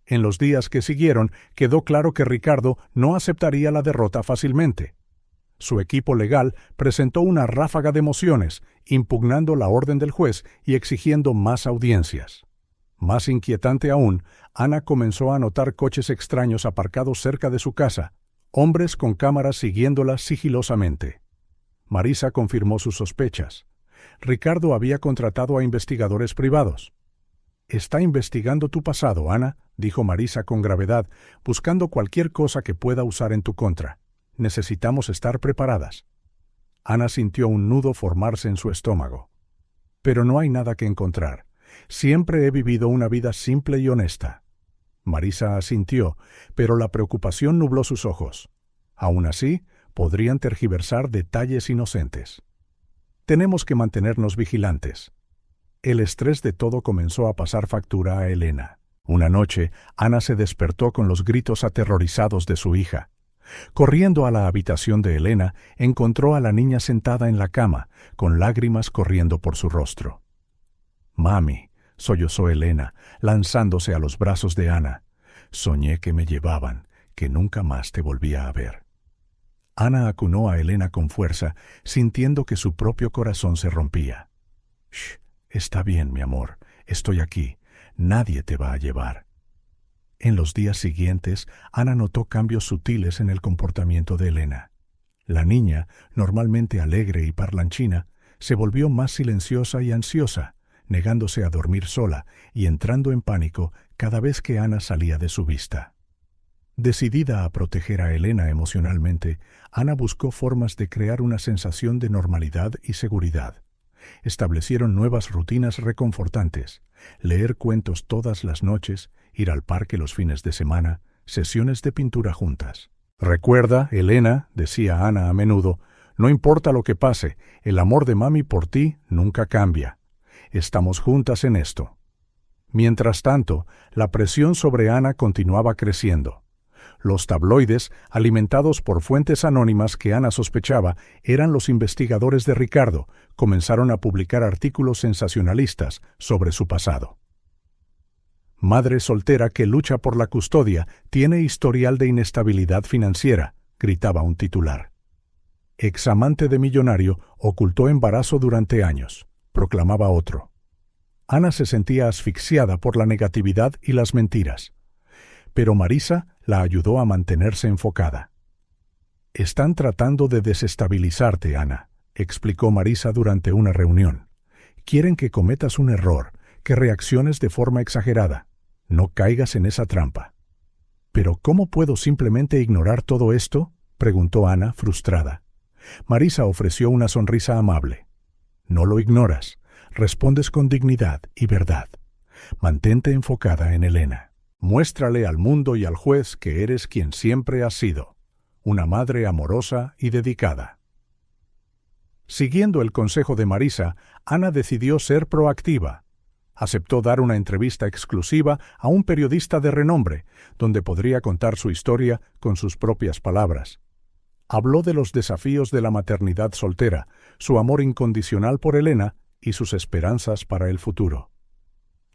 A: En los días que siguieron, quedó claro que Ricardo no aceptaría la derrota fácilmente. Su equipo legal presentó una ráfaga de mociones, impugnando la orden del juez y exigiendo más audiencias. Más inquietante aún, Ana comenzó a notar coches extraños aparcados cerca de su casa, hombres con cámaras siguiéndola sigilosamente. Marisa confirmó sus sospechas. Ricardo había contratado a investigadores privados. «Está investigando tu pasado, Ana», dijo Marisa con gravedad, buscando cualquier cosa que pueda usar en tu contra. Necesitamos estar preparadas. Ana sintió un nudo formarse en su estómago. Pero no hay nada que encontrar. Siempre he vivido una vida simple y honesta. Marisa asintió, pero la preocupación nubló sus ojos. Aún así, podrían tergiversar detalles inocentes. Tenemos que mantenernos vigilantes. El estrés de todo comenzó a pasar factura a Elena. Una noche, Ana se despertó con los gritos aterrorizados de su hija. Corriendo a la habitación de Elena, encontró a la niña sentada en la cama, con lágrimas corriendo por su rostro. «Mami», sollozó Elena, lanzándose a los brazos de Ana. «Soñé que me llevaban, que nunca más te volvía a ver». Ana acunó a Elena con fuerza, sintiendo que su propio corazón se rompía. «Shh, está bien, mi amor, estoy aquí, nadie te va a llevar». En los días siguientes, Ana notó cambios sutiles en el comportamiento de Elena. La niña, normalmente alegre y parlanchina, se volvió más silenciosa y ansiosa, negándose a dormir sola y entrando en pánico cada vez que Ana salía de su vista. Decidida a proteger a Elena emocionalmente, Ana buscó formas de crear una sensación de normalidad y seguridad. Establecieron nuevas rutinas reconfortantes: leer cuentos todas las noches, ir al parque los fines de semana, sesiones de pintura juntas. «Recuerda, Elena», decía Ana a menudo, «no importa lo que pase, el amor de mami por ti nunca cambia. Estamos juntas en esto». Mientras tanto, la presión sobre Ana continuaba creciendo. Los tabloides, alimentados por fuentes anónimas que Ana sospechaba eran los investigadores de Ricardo, comenzaron a publicar artículos sensacionalistas sobre su pasado. «Madre soltera que lucha por la custodia tiene historial de inestabilidad financiera», gritaba un titular. «Examante de millonario ocultó embarazo durante años», proclamaba otro. Ana se sentía asfixiada por la negatividad y las mentiras. Pero Marisa la ayudó a mantenerse enfocada. «Están tratando de desestabilizarte, Ana», explicó Marisa durante una reunión. «Quieren que cometas un error, que reacciones de forma exagerada. No caigas en esa trampa». «¿Pero cómo puedo simplemente ignorar todo esto?», preguntó Ana, frustrada. Marisa ofreció una sonrisa amable. «No lo ignoras, respondes con dignidad y verdad. Mantente enfocada en Elena. Muéstrale al mundo y al juez que eres quien siempre has sido, una madre amorosa y dedicada». Siguiendo el consejo de Marisa, Ana decidió ser proactiva. Aceptó dar una entrevista exclusiva a un periodista de renombre, donde podría contar su historia con sus propias palabras. Habló de los desafíos de la maternidad soltera, su amor incondicional por Elena y sus esperanzas para el futuro.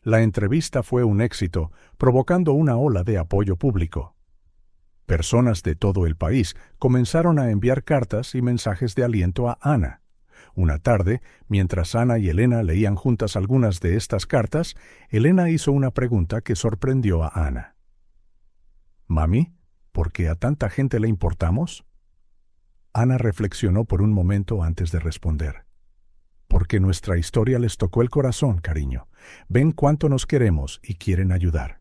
A: La entrevista fue un éxito, provocando una ola de apoyo público. Personas de todo el país comenzaron a enviar cartas y mensajes de aliento a Ana. Una tarde, mientras Ana y Elena leían juntas algunas de estas cartas, Elena hizo una pregunta que sorprendió a Ana. «Mami, ¿por qué a tanta gente le importamos?». Ana reflexionó por un momento antes de responder. «Porque nuestra historia les tocó el corazón, cariño. Ven cuánto nos queremos y quieren ayudar».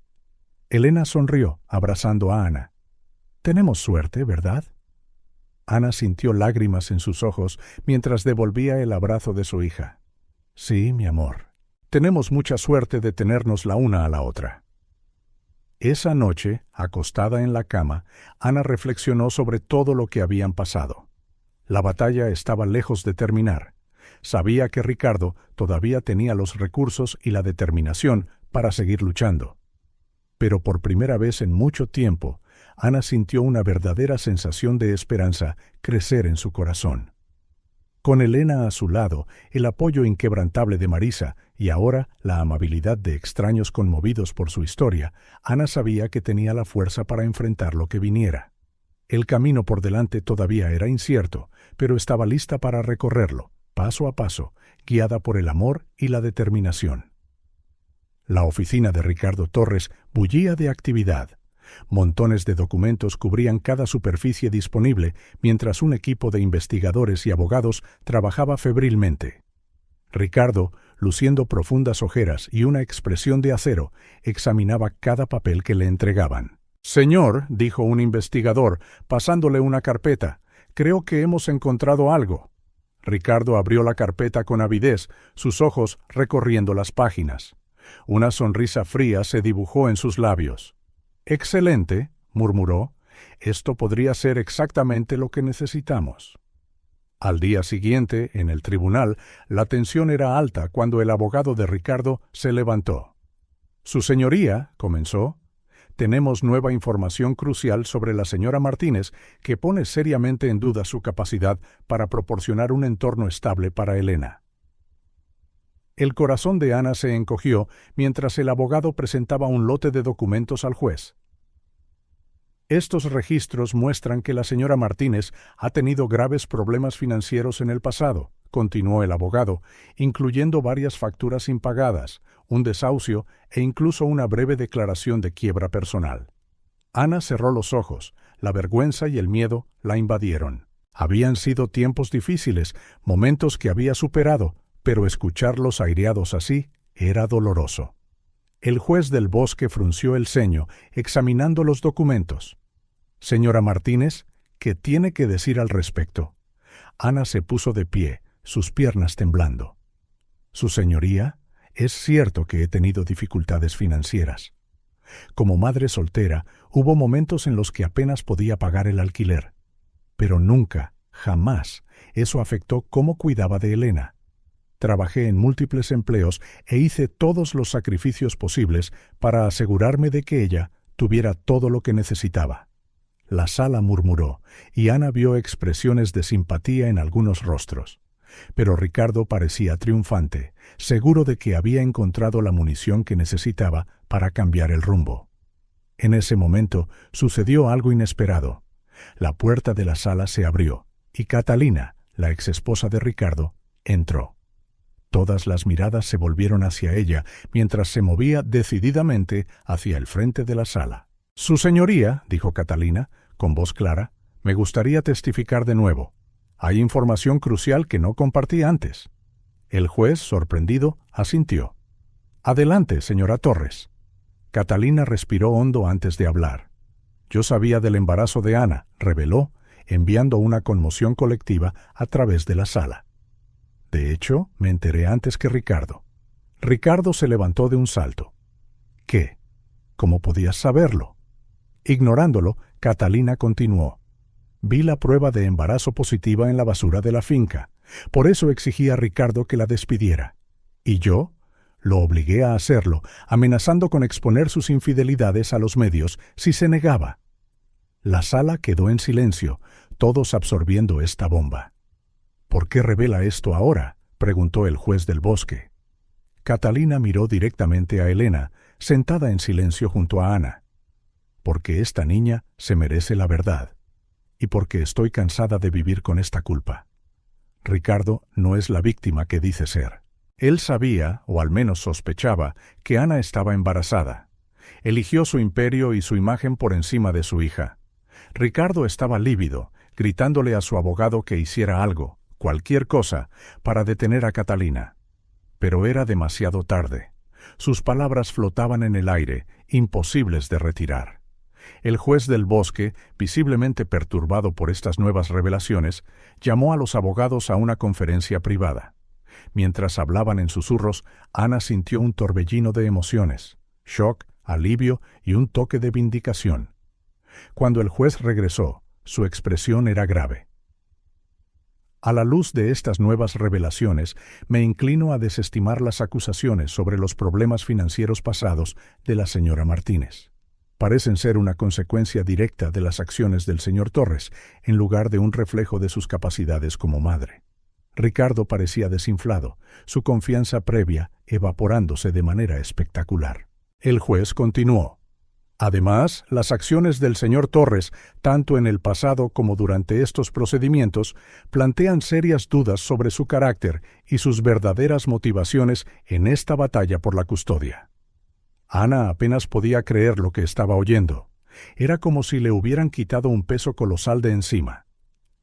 A: Elena sonrió, abrazando a Ana. «Tenemos suerte, ¿verdad?». Ana sintió lágrimas en sus ojos mientras devolvía el abrazo de su hija. «Sí, mi amor. Tenemos mucha suerte de tenernos la una a la otra». Esa noche, acostada en la cama, Ana reflexionó sobre todo lo que habían pasado. La batalla estaba lejos de terminar. Sabía que Ricardo todavía tenía los recursos y la determinación para seguir luchando. Pero por primera vez en mucho tiempo, Ana sintió una verdadera sensación de esperanza crecer en su corazón. Con Elena a su lado, el apoyo inquebrantable de Marisa y ahora la amabilidad de extraños conmovidos por su historia, Ana sabía que tenía la fuerza para enfrentar lo que viniera. El camino por delante todavía era incierto, pero estaba lista para recorrerlo, paso a paso, guiada por el amor y la determinación. La oficina de Ricardo Torres bullía de actividad. Montones de documentos cubrían cada superficie disponible, mientras un equipo de investigadores y abogados trabajaba febrilmente. Ricardo, luciendo profundas ojeras y una expresión de acero, examinaba cada papel que le entregaban. «Señor», dijo un investigador, pasándole una carpeta, «creo que hemos encontrado algo». Ricardo abrió la carpeta con avidez, sus ojos recorriendo las páginas. Una sonrisa fría se dibujó en sus labios. «Excelente», murmuró. «Esto podría ser exactamente lo que necesitamos». Al día siguiente, en el tribunal, la tensión era alta cuando el abogado de Ricardo se levantó. «Su señoría», comenzó, «tenemos nueva información crucial sobre la señora Martínez que pone seriamente en duda su capacidad para proporcionar un entorno estable para Elena». El corazón de Ana se encogió mientras el abogado presentaba un lote de documentos al juez. «Estos registros muestran que la señora Martínez ha tenido graves problemas financieros en el pasado», continuó el abogado, incluyendo varias facturas impagadas, un desahucio e incluso una breve declaración de quiebra personal. Ana cerró los ojos, la vergüenza y el miedo la invadieron. Habían sido tiempos difíciles, momentos que había superado, pero escucharlos aireados así era doloroso. El juez del Bosque frunció el ceño, examinando los documentos. «Señora Martínez, ¿qué tiene que decir al respecto?» Ana se puso de pie, sus piernas temblando. «Su señoría, es cierto que he tenido dificultades financieras. Como madre soltera, hubo momentos en los que apenas podía pagar el alquiler. Pero nunca, jamás, eso afectó cómo cuidaba de Elena. Trabajé en múltiples empleos e hice todos los sacrificios posibles para asegurarme de que ella tuviera todo lo que necesitaba». La sala murmuró, y Ana vio expresiones de simpatía en algunos rostros. Pero Ricardo parecía triunfante, seguro de que había encontrado la munición que necesitaba para cambiar el rumbo. En ese momento sucedió algo inesperado. La puerta de la sala se abrió, y Catalina, la exesposa de Ricardo, entró. Todas las miradas se volvieron hacia ella mientras se movía decididamente hacia el frente de la sala. «Su señoría», dijo Catalina, con voz clara, «me gustaría testificar de nuevo. Hay información crucial que no compartí antes». El juez, sorprendido, asintió. «Adelante, señora Torres». Catalina respiró hondo antes de hablar. «Yo sabía del embarazo de Ana», reveló, enviando una conmoción colectiva a través de la sala. «De hecho, me enteré antes que Ricardo». Ricardo se levantó de un salto. «¿Qué? ¿Cómo podías saberlo?» Ignorándolo, Catalina continuó. «Vi la prueba de embarazo positiva en la basura de la finca. Por eso exigí a Ricardo que la despidiera. Y yo lo obligué a hacerlo, amenazando con exponer sus infidelidades a los medios si se negaba». La sala quedó en silencio, todos absorbiendo esta bomba. «¿Por qué revela esto ahora?», preguntó el juez del Bosque. Catalina miró directamente a Elena, sentada en silencio junto a Ana. «Porque esta niña se merece la verdad, y porque estoy cansada de vivir con esta culpa. Ricardo no es la víctima que dice ser. Él sabía, o al menos sospechaba, que Ana estaba embarazada. Eligió su imperio y su imagen por encima de su hija. Ricardo estaba lívido, gritándole a su abogado que hiciera algo, cualquier cosa, para detener a Catalina. Pero era demasiado tarde. Sus palabras flotaban en el aire, imposibles de retirar. El juez del Bosque, visiblemente perturbado por estas nuevas revelaciones, llamó a los abogados a una conferencia privada. Mientras hablaban en susurros, Ana sintió un torbellino de emociones, shock, alivio y un toque de vindicación. Cuando el juez regresó, su expresión era grave. «A la luz de estas nuevas revelaciones, me inclino a desestimar las acusaciones sobre los problemas financieros pasados de la señora Martínez. Parecen ser una consecuencia directa de las acciones del señor Torres, en lugar de un reflejo de sus capacidades como madre». Ricardo parecía desinflado, su confianza previa evaporándose de manera espectacular. El juez continuó. «Además, las acciones del señor Torres, tanto en el pasado como durante estos procedimientos, plantean serias dudas sobre su carácter y sus verdaderas motivaciones en esta batalla por la custodia». Ana apenas podía creer lo que estaba oyendo. Era como si le hubieran quitado un peso colosal de encima.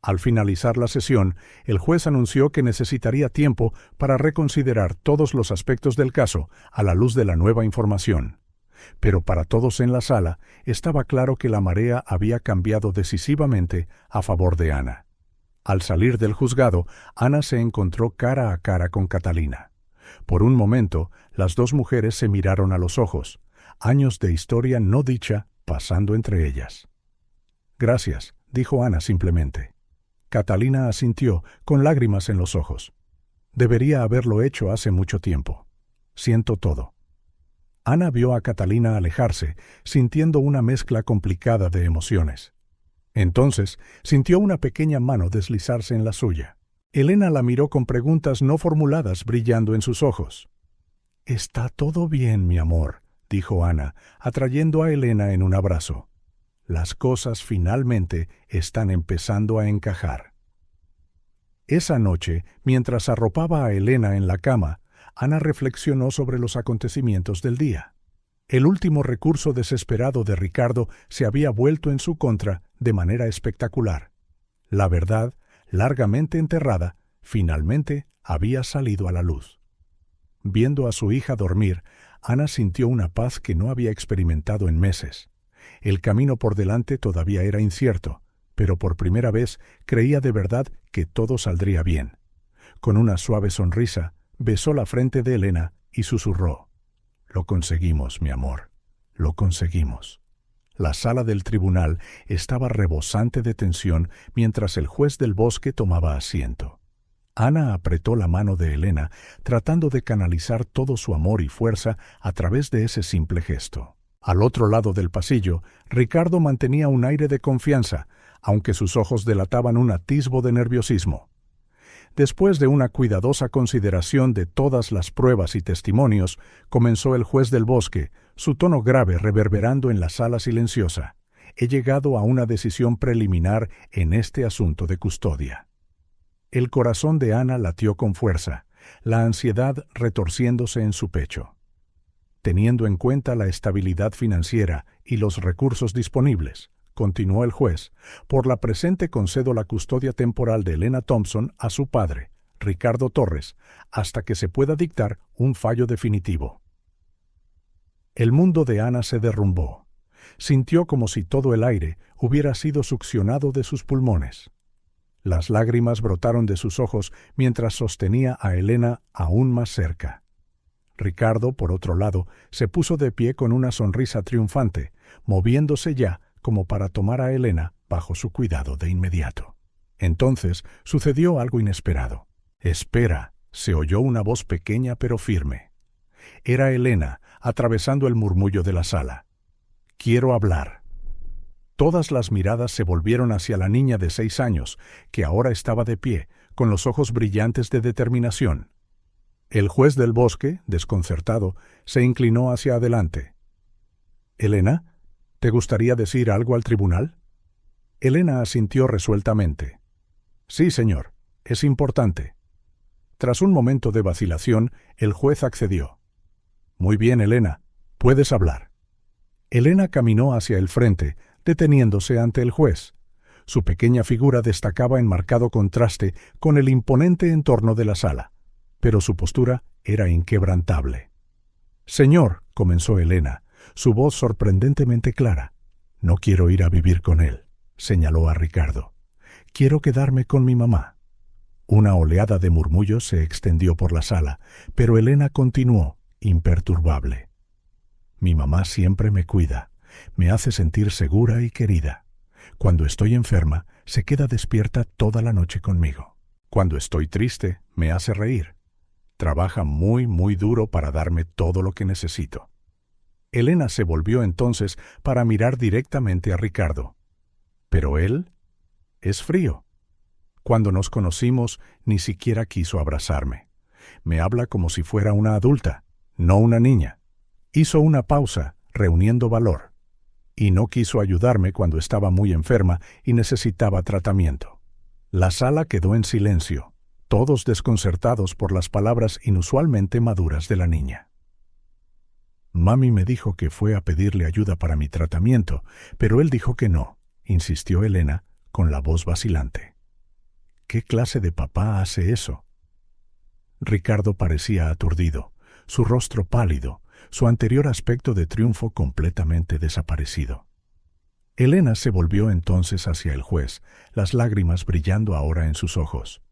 A: Al finalizar la sesión, el juez anunció que necesitaría tiempo para reconsiderar todos los aspectos del caso a la luz de la nueva información. Pero para todos en la sala estaba claro que la marea había cambiado decisivamente a favor de Ana. Al salir del juzgado, Ana se encontró cara a cara con Catalina. Por un momento, las dos mujeres se miraron a los ojos, años de historia no dicha pasando entre ellas. «Gracias», dijo Ana simplemente. Catalina asintió, con lágrimas en los ojos. Debería haberlo hecho hace mucho tiempo. Siento todo. Ana vio a Catalina alejarse, sintiendo una mezcla complicada de emociones. Entonces sintió una pequeña mano deslizarse en la suya. Elena la miró con preguntas no formuladas brillando en sus ojos. «Está todo bien, mi amor», dijo Ana, atrayendo a Elena en un abrazo. «Las cosas finalmente están empezando a encajar». Esa noche, mientras arropaba a Elena en la cama, Ana reflexionó sobre los acontecimientos del día. El último recurso desesperado de Ricardo se había vuelto en su contra de manera espectacular. La verdad, largamente enterrada, finalmente había salido a la luz. Viendo a su hija dormir, Ana sintió una paz que no había experimentado en meses. El camino por delante todavía era incierto, pero por primera vez creía de verdad que todo saldría bien. Con una suave sonrisa, besó la frente de Elena y susurró: «Lo conseguimos, mi amor, lo conseguimos». La sala del tribunal estaba rebosante de tensión mientras el juez del bosque tomaba asiento. Ana apretó la mano de Elena, tratando de canalizar todo su amor y fuerza a través de ese simple gesto. Al otro lado del pasillo, Ricardo mantenía un aire de confianza, aunque sus ojos delataban un atisbo de nerviosismo. Después de una cuidadosa consideración de todas las pruebas y testimonios, comenzó el juez del bosque, su tono grave reverberando en la sala silenciosa. «He llegado a una decisión preliminar en este asunto de custodia». El corazón de Ana latió con fuerza, la ansiedad retorciéndose en su pecho. Teniendo en cuenta la estabilidad financiera y los recursos disponibles, continuó el juez, por la presente concedo la custodia temporal de Elena Thompson a su padre, Ricardo Torres, hasta que se pueda dictar un fallo definitivo. El mundo de Ana se derrumbó. Sintió como si todo el aire hubiera sido succionado de sus pulmones. Las lágrimas brotaron de sus ojos mientras sostenía a Elena aún más cerca. Ricardo, por otro lado, se puso de pie con una sonrisa triunfante, moviéndose ya como para tomar a Elena bajo su cuidado de inmediato. Entonces sucedió algo inesperado. «Espera», se oyó una voz pequeña pero firme. Era Elena, atravesando el murmullo de la sala. «Quiero hablar». Todas las miradas se volvieron hacia la niña de 6 años, que ahora estaba de pie, con los ojos brillantes de determinación. El juez del bosque, desconcertado, se inclinó hacia adelante. «Elena, ¿te gustaría decir algo al tribunal?» Elena asintió resueltamente. «Sí, señor, es importante». Tras un momento de vacilación, el juez accedió. «Muy bien, Elena, puedes hablar». Elena caminó hacia el frente, deteniéndose ante el juez. Su pequeña figura destacaba en marcado contraste con el imponente entorno de la sala, pero su postura era inquebrantable. «Señor», comenzó Elena, su voz sorprendentemente clara, «no quiero ir a vivir con él», señaló a Ricardo. «Quiero quedarme con mi mamá». Una oleada de murmullos se extendió por la sala, pero Elena continuó, imperturbable. «Mi mamá siempre me cuida, me hace sentir segura y querida. Cuando estoy enferma, se queda despierta toda la noche conmigo. Cuando estoy triste, me hace reír. Trabaja muy, muy duro para darme todo lo que necesito». Elena se volvió entonces para mirar directamente a Ricardo. «Pero él es frío. Cuando nos conocimos, ni siquiera quiso abrazarme. Me habla como si fuera una adulta, no una niña». Hizo una pausa, reuniendo valor. Y no quiso ayudarme cuando estaba muy enferma y necesitaba tratamiento. La sala quedó en silencio, todos desconcertados por las palabras inusualmente maduras de la niña. «Mami me dijo que fue a pedirle ayuda para mi tratamiento, pero él dijo que no», insistió Elena, con la voz vacilante. «¿Qué clase de papá hace eso?» Ricardo parecía aturdido, su rostro pálido, su anterior aspecto de triunfo completamente desaparecido. Elena se volvió entonces hacia el juez, las lágrimas brillando ahora en sus ojos.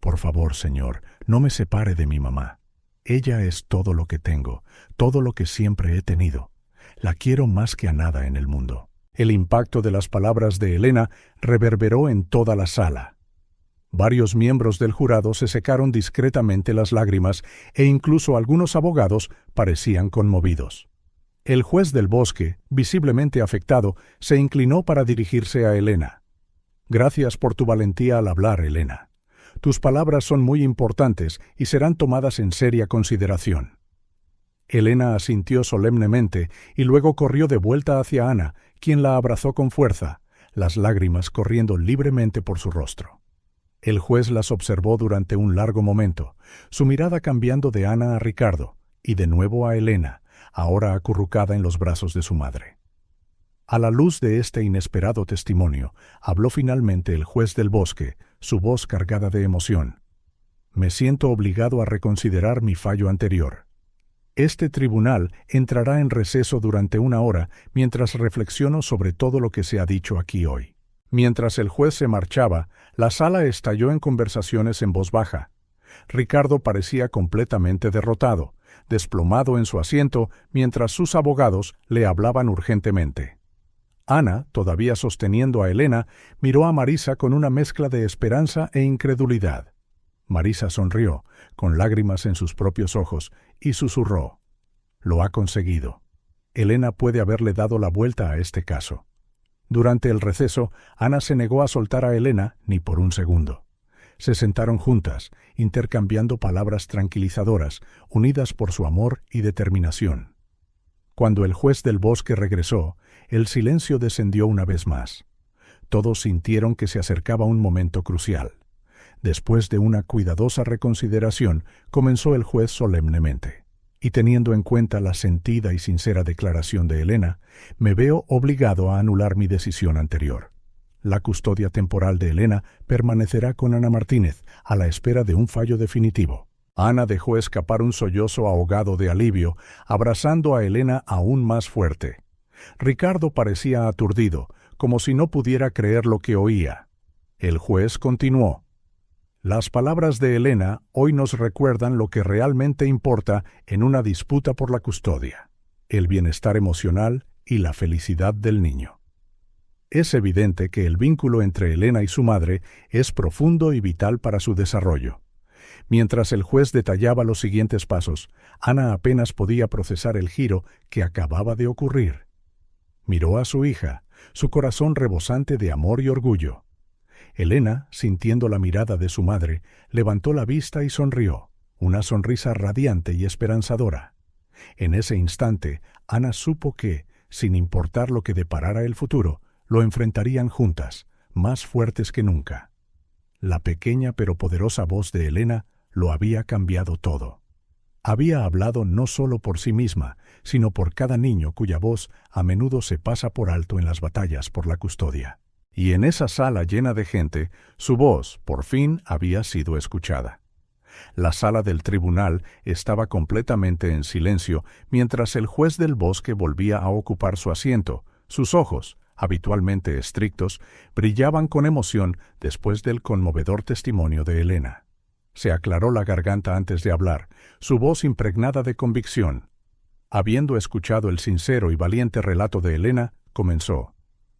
A: «Por favor, señor, no me separe de mi mamá. Ella es todo lo que tengo, todo lo que siempre he tenido. La quiero más que a nada en el mundo. El impacto de las palabras de Elena reverberó en toda la sala. Varios miembros del jurado se secaron discretamente las lágrimas e incluso algunos abogados parecían conmovidos. El juez del bosque, visiblemente afectado, se inclinó para dirigirse a Elena. «Gracias por tu valentía al hablar, Elena. Tus palabras son muy importantes y serán tomadas en seria consideración». Elena asintió solemnemente y luego corrió de vuelta hacia Ana, quien la abrazó con fuerza, las lágrimas corriendo libremente por su rostro. El juez las observó durante un largo momento, su mirada cambiando de Ana a Ricardo y de nuevo a Elena, ahora acurrucada en los brazos de su madre. A la luz de este inesperado testimonio, habló finalmente el juez del bosque, su voz cargada de emoción. «Me siento obligado a reconsiderar mi fallo anterior. Este tribunal entrará en receso durante 1 hora mientras reflexiono sobre todo lo que se ha dicho aquí hoy». Mientras el juez se marchaba, la sala estalló en conversaciones en voz baja. Ricardo parecía completamente derrotado, desplomado en su asiento, mientras sus abogados le hablaban urgentemente. Ana, todavía sosteniendo a Elena, miró a Marisa con una mezcla de esperanza e incredulidad. Marisa sonrió, con lágrimas en sus propios ojos, y susurró: «Lo ha conseguido. Elena puede haberle dado la vuelta a este caso». Durante el receso, Ana se negó a soltar a Elena ni por un segundo. Se sentaron juntas, intercambiando palabras tranquilizadoras, unidas por su amor y determinación. Cuando el juez del bosque regresó, el silencio descendió una vez más. Todos sintieron que se acercaba un momento crucial. Después de una cuidadosa reconsideración, comenzó el juez solemnemente. Y teniendo en cuenta la sentida y sincera declaración de Elena, me veo obligado a anular mi decisión anterior. La custodia temporal de Elena permanecerá con Ana Martínez, a la espera de un fallo definitivo. Ana dejó escapar un sollozo ahogado de alivio, abrazando a Elena aún más fuerte. Ricardo parecía aturdido, como si no pudiera creer lo que oía. El juez continuó: «Las palabras de Elena hoy nos recuerdan lo que realmente importa en una disputa por la custodia: el bienestar emocional y la felicidad del niño». Es evidente que el vínculo entre Elena y su madre es profundo y vital para su desarrollo. Mientras el juez detallaba los siguientes pasos, Ana apenas podía procesar el giro que acababa de ocurrir. Miró a su hija, su corazón rebosante de amor y orgullo. Elena, sintiendo la mirada de su madre, levantó la vista y sonrió, una sonrisa radiante y esperanzadora. En ese instante, Ana supo que, sin importar lo que deparara el futuro, lo enfrentarían juntas, más fuertes que nunca. La pequeña pero poderosa voz de Elena lo había cambiado todo. Había hablado no solo por sí misma, sino por cada niño cuya voz a menudo se pasa por alto en las batallas por la custodia. Y en esa sala llena de gente, su voz, por fin, había sido escuchada. La sala del tribunal estaba completamente en silencio mientras el juez del bosque volvía a ocupar su asiento. Sus ojos, habitualmente estrictos, brillaban con emoción después del conmovedor testimonio de Elena. Se aclaró la garganta antes de hablar, su voz impregnada de convicción. Habiendo escuchado el sincero y valiente relato de Elena, comenzó: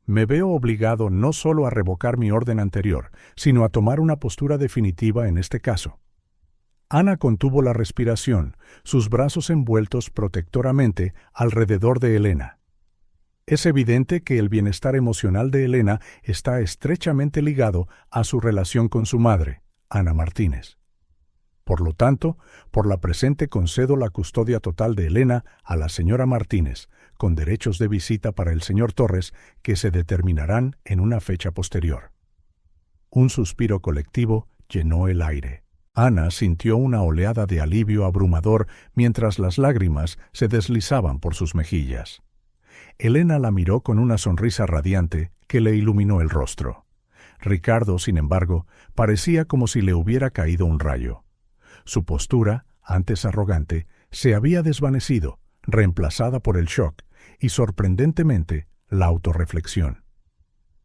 A: «Me veo obligado no solo a revocar mi orden anterior, sino a tomar una postura definitiva en este caso». Ana contuvo la respiración, sus brazos envueltos protectoramente alrededor de Elena. Es evidente que el bienestar emocional de Elena está estrechamente ligado a su relación con su madre, Ana Martínez. Por lo tanto, por la presente concedo la custodia total de Elena a la señora Martínez, con derechos de visita para el señor Torres que se determinarán en una fecha posterior. Un suspiro colectivo llenó el aire. Ana sintió una oleada de alivio abrumador mientras las lágrimas se deslizaban por sus mejillas. Elena la miró con una sonrisa radiante que le iluminó el rostro. Ricardo, sin embargo, parecía como si le hubiera caído un rayo. Su postura, antes arrogante, se había desvanecido, reemplazada por el shock y, sorprendentemente, la autorreflexión.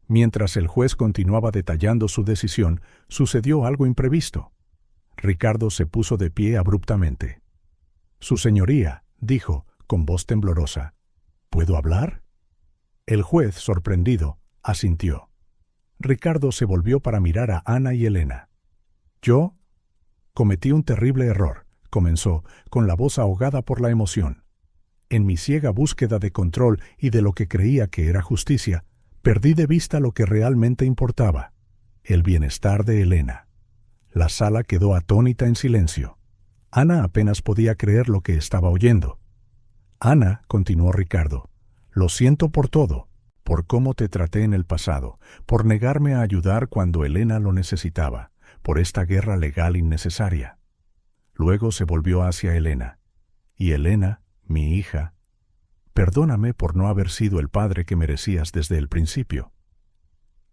A: Mientras el juez continuaba detallando su decisión, sucedió algo imprevisto. Ricardo se puso de pie abruptamente. «Su señoría», dijo, con voz temblorosa, «¿puedo hablar?». El juez, sorprendido, asintió. Ricardo se volvió para mirar a Ana y Elena. «Yo cometí un terrible error», comenzó, con la voz ahogada por la emoción. «En mi ciega búsqueda de control y de lo que creía que era justicia, perdí de vista lo que realmente importaba, el bienestar de Elena». La sala quedó atónita en silencio. Ana apenas podía creer lo que estaba oyendo. «Ana», continuó Ricardo, «lo siento por todo, por cómo te traté en el pasado, por negarme a ayudar cuando Elena lo necesitaba, por esta guerra legal innecesaria». Luego se volvió hacia Elena. «Y Elena, mi hija, perdóname por no haber sido el padre que merecías desde el principio».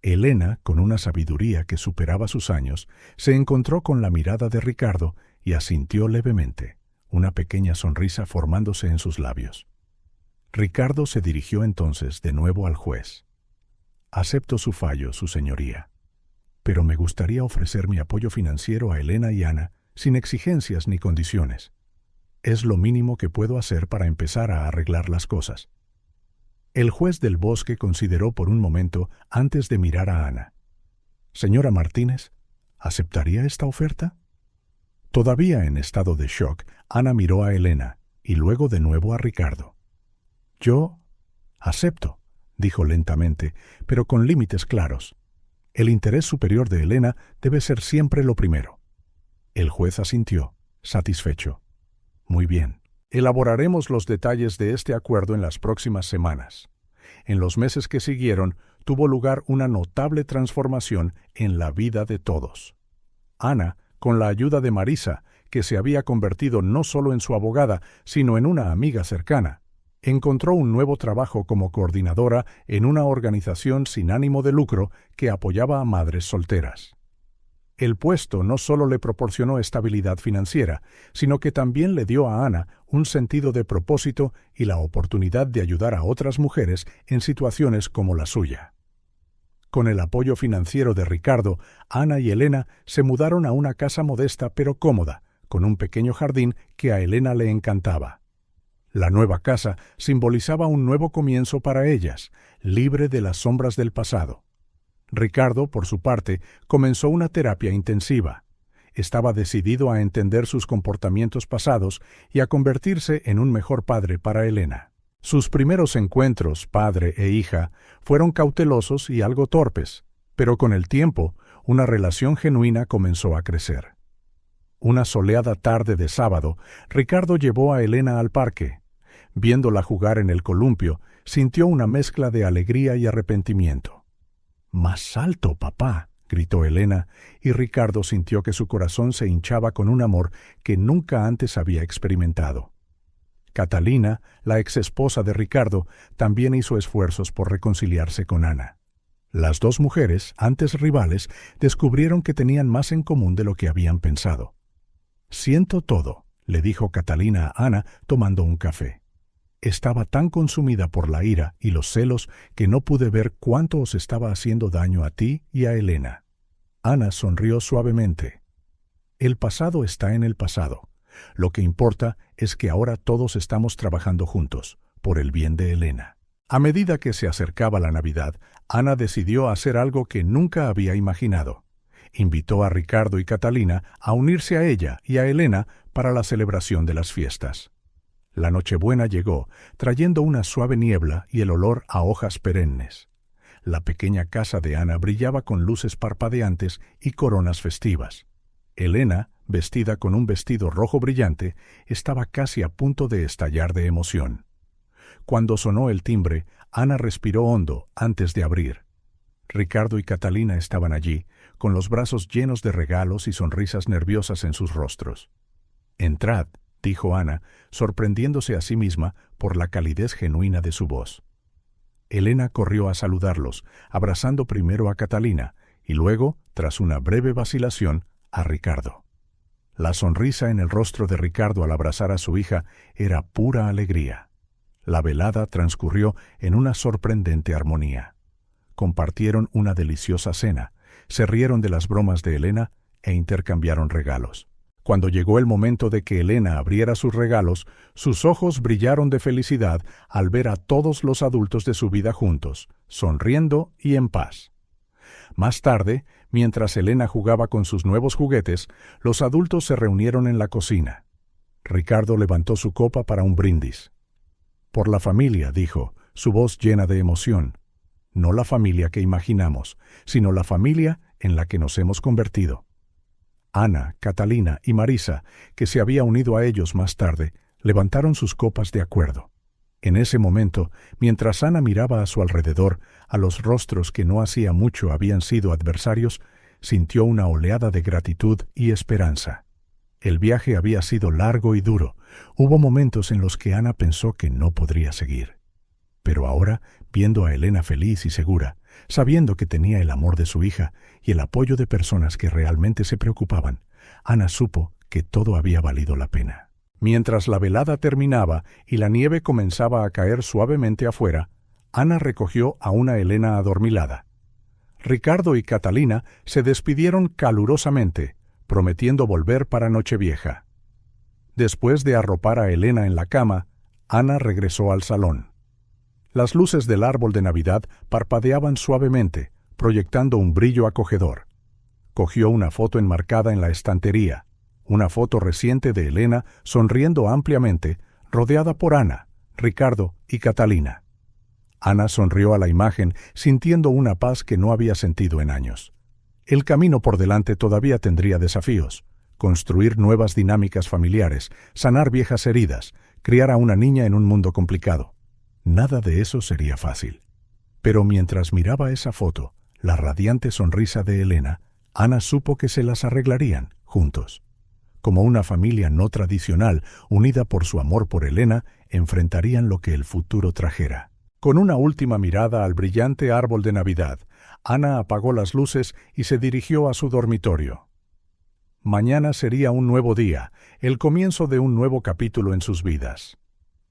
A: Elena, con una sabiduría que superaba sus años, se encontró con la mirada de Ricardo y asintió levemente, una pequeña sonrisa formándose en sus labios. Ricardo se dirigió entonces de nuevo al juez. «Acepto su fallo, su señoría, pero me gustaría ofrecer mi apoyo financiero a Elena y Ana sin exigencias ni condiciones. Es lo mínimo que puedo hacer para empezar a arreglar las cosas». El juez del bosque consideró por un momento antes de mirar a Ana. «Señora Martínez, ¿aceptaría esta oferta?». Todavía en estado de shock, Ana miró a Elena y luego de nuevo a Ricardo. «Yo acepto», dijo lentamente, pero con límites claros. «El interés superior de Elena debe ser siempre lo primero». El juez asintió, satisfecho. «Muy bien. Elaboraremos los detalles de este acuerdo en las próximas semanas». En los meses que siguieron, tuvo lugar una notable transformación en la vida de todos. Ana, con la ayuda de Marisa, que se había convertido no solo en su abogada, sino en una amiga cercana, encontró un nuevo trabajo como coordinadora en una organización sin ánimo de lucro que apoyaba a madres solteras. El puesto no solo le proporcionó estabilidad financiera, sino que también le dio a Ana un sentido de propósito y la oportunidad de ayudar a otras mujeres en situaciones como la suya. Con el apoyo financiero de Ricardo, Ana y Elena se mudaron a una casa modesta pero cómoda, con un pequeño jardín que a Elena le encantaba. La nueva casa simbolizaba un nuevo comienzo para ellas, libre de las sombras del pasado. Ricardo, por su parte, comenzó una terapia intensiva. Estaba decidido a entender sus comportamientos pasados y a convertirse en un mejor padre para Elena. Sus primeros encuentros, padre e hija, fueron cautelosos y algo torpes, pero con el tiempo, una relación genuina comenzó a crecer. Una soleada tarde de sábado, Ricardo llevó a Elena al parque. Viéndola jugar en el columpio, sintió una mezcla de alegría y arrepentimiento. «Más alto, papá», gritó Elena, y Ricardo sintió que su corazón se hinchaba con un amor que nunca antes había experimentado. Catalina, la exesposa de Ricardo, también hizo esfuerzos por reconciliarse con Ana. Las dos mujeres, antes rivales, descubrieron que tenían más en común de lo que habían pensado. «Siento todo», le dijo Catalina a Ana tomando un café. «Estaba tan consumida por la ira y los celos que no pude ver cuánto os estaba haciendo daño a ti y a Elena». Ana sonrió suavemente. «El pasado está en el pasado. Lo que importa es que ahora todos estamos trabajando juntos, por el bien de Elena». A medida que se acercaba la Navidad, Ana decidió hacer algo que nunca había imaginado. Invitó a Ricardo y Catalina a unirse a ella y a Elena para la celebración de las fiestas. La Nochebuena llegó, trayendo una suave niebla y el olor a hojas perennes. La pequeña casa de Ana brillaba con luces parpadeantes y coronas festivas. Elena, vestida con un vestido rojo brillante, estaba casi a punto de estallar de emoción. Cuando sonó el timbre, Ana respiró hondo antes de abrir. Ricardo y Catalina estaban allí, con los brazos llenos de regalos y sonrisas nerviosas en sus rostros. «Entrad», dijo Ana, sorprendiéndose a sí misma por la calidez genuina de su voz. Elena corrió a saludarlos, abrazando primero a Catalina y luego, tras una breve vacilación, a Ricardo. La sonrisa en el rostro de Ricardo al abrazar a su hija era pura alegría. La velada transcurrió en una sorprendente armonía. Compartieron una deliciosa cena, se rieron de las bromas de Elena e intercambiaron regalos. Cuando llegó el momento de que Elena abriera sus regalos, sus ojos brillaron de felicidad al ver a todos los adultos de su vida juntos, sonriendo y en paz. Más tarde, mientras Elena jugaba con sus nuevos juguetes, los adultos se reunieron en la cocina. Ricardo levantó su copa para un brindis. «Por la familia», dijo, su voz llena de emoción. No la familia que imaginamos, sino la familia en la que nos hemos convertido. Ana, Catalina y Marisa, que se había unido a ellos más tarde, levantaron sus copas de acuerdo. En ese momento, mientras Ana miraba a su alrededor, a los rostros que no hacía mucho habían sido adversarios, sintió una oleada de gratitud y esperanza. El viaje había sido largo y duro. Hubo momentos en los que Ana pensó que no podría seguir. Pero ahora, viendo a Elena feliz y segura, sabiendo que tenía el amor de su hija y el apoyo de personas que realmente se preocupaban, Ana supo que todo había valido la pena. Mientras la velada terminaba y la nieve comenzaba a caer suavemente afuera, Ana recogió a una Elena adormilada. Ricardo y Catalina se despidieron calurosamente, prometiendo volver para Nochevieja. Después de arropar a Elena en la cama, Ana regresó al salón. Las luces del árbol de Navidad parpadeaban suavemente, proyectando un brillo acogedor. Cogió una foto enmarcada en la estantería, una foto reciente de Elena sonriendo ampliamente, rodeada por Ana, Ricardo y Catalina. Ana sonrió a la imagen, sintiendo una paz que no había sentido en años. El camino por delante todavía tendría desafíos: construir nuevas dinámicas familiares, sanar viejas heridas, criar a una niña en un mundo complicado. Nada de eso sería fácil. Pero mientras miraba esa foto, la radiante sonrisa de Elena, Ana supo que se las arreglarían juntos. Como una familia no tradicional, unida por su amor por Elena, enfrentarían lo que el futuro trajera. Con una última mirada al brillante árbol de Navidad, Ana apagó las luces y se dirigió a su dormitorio. Mañana sería un nuevo día, el comienzo de un nuevo capítulo en sus vidas.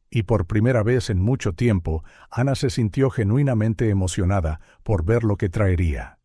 A: Y por primera vez en mucho tiempo, Ana se sintió genuinamente emocionada por ver lo que traería.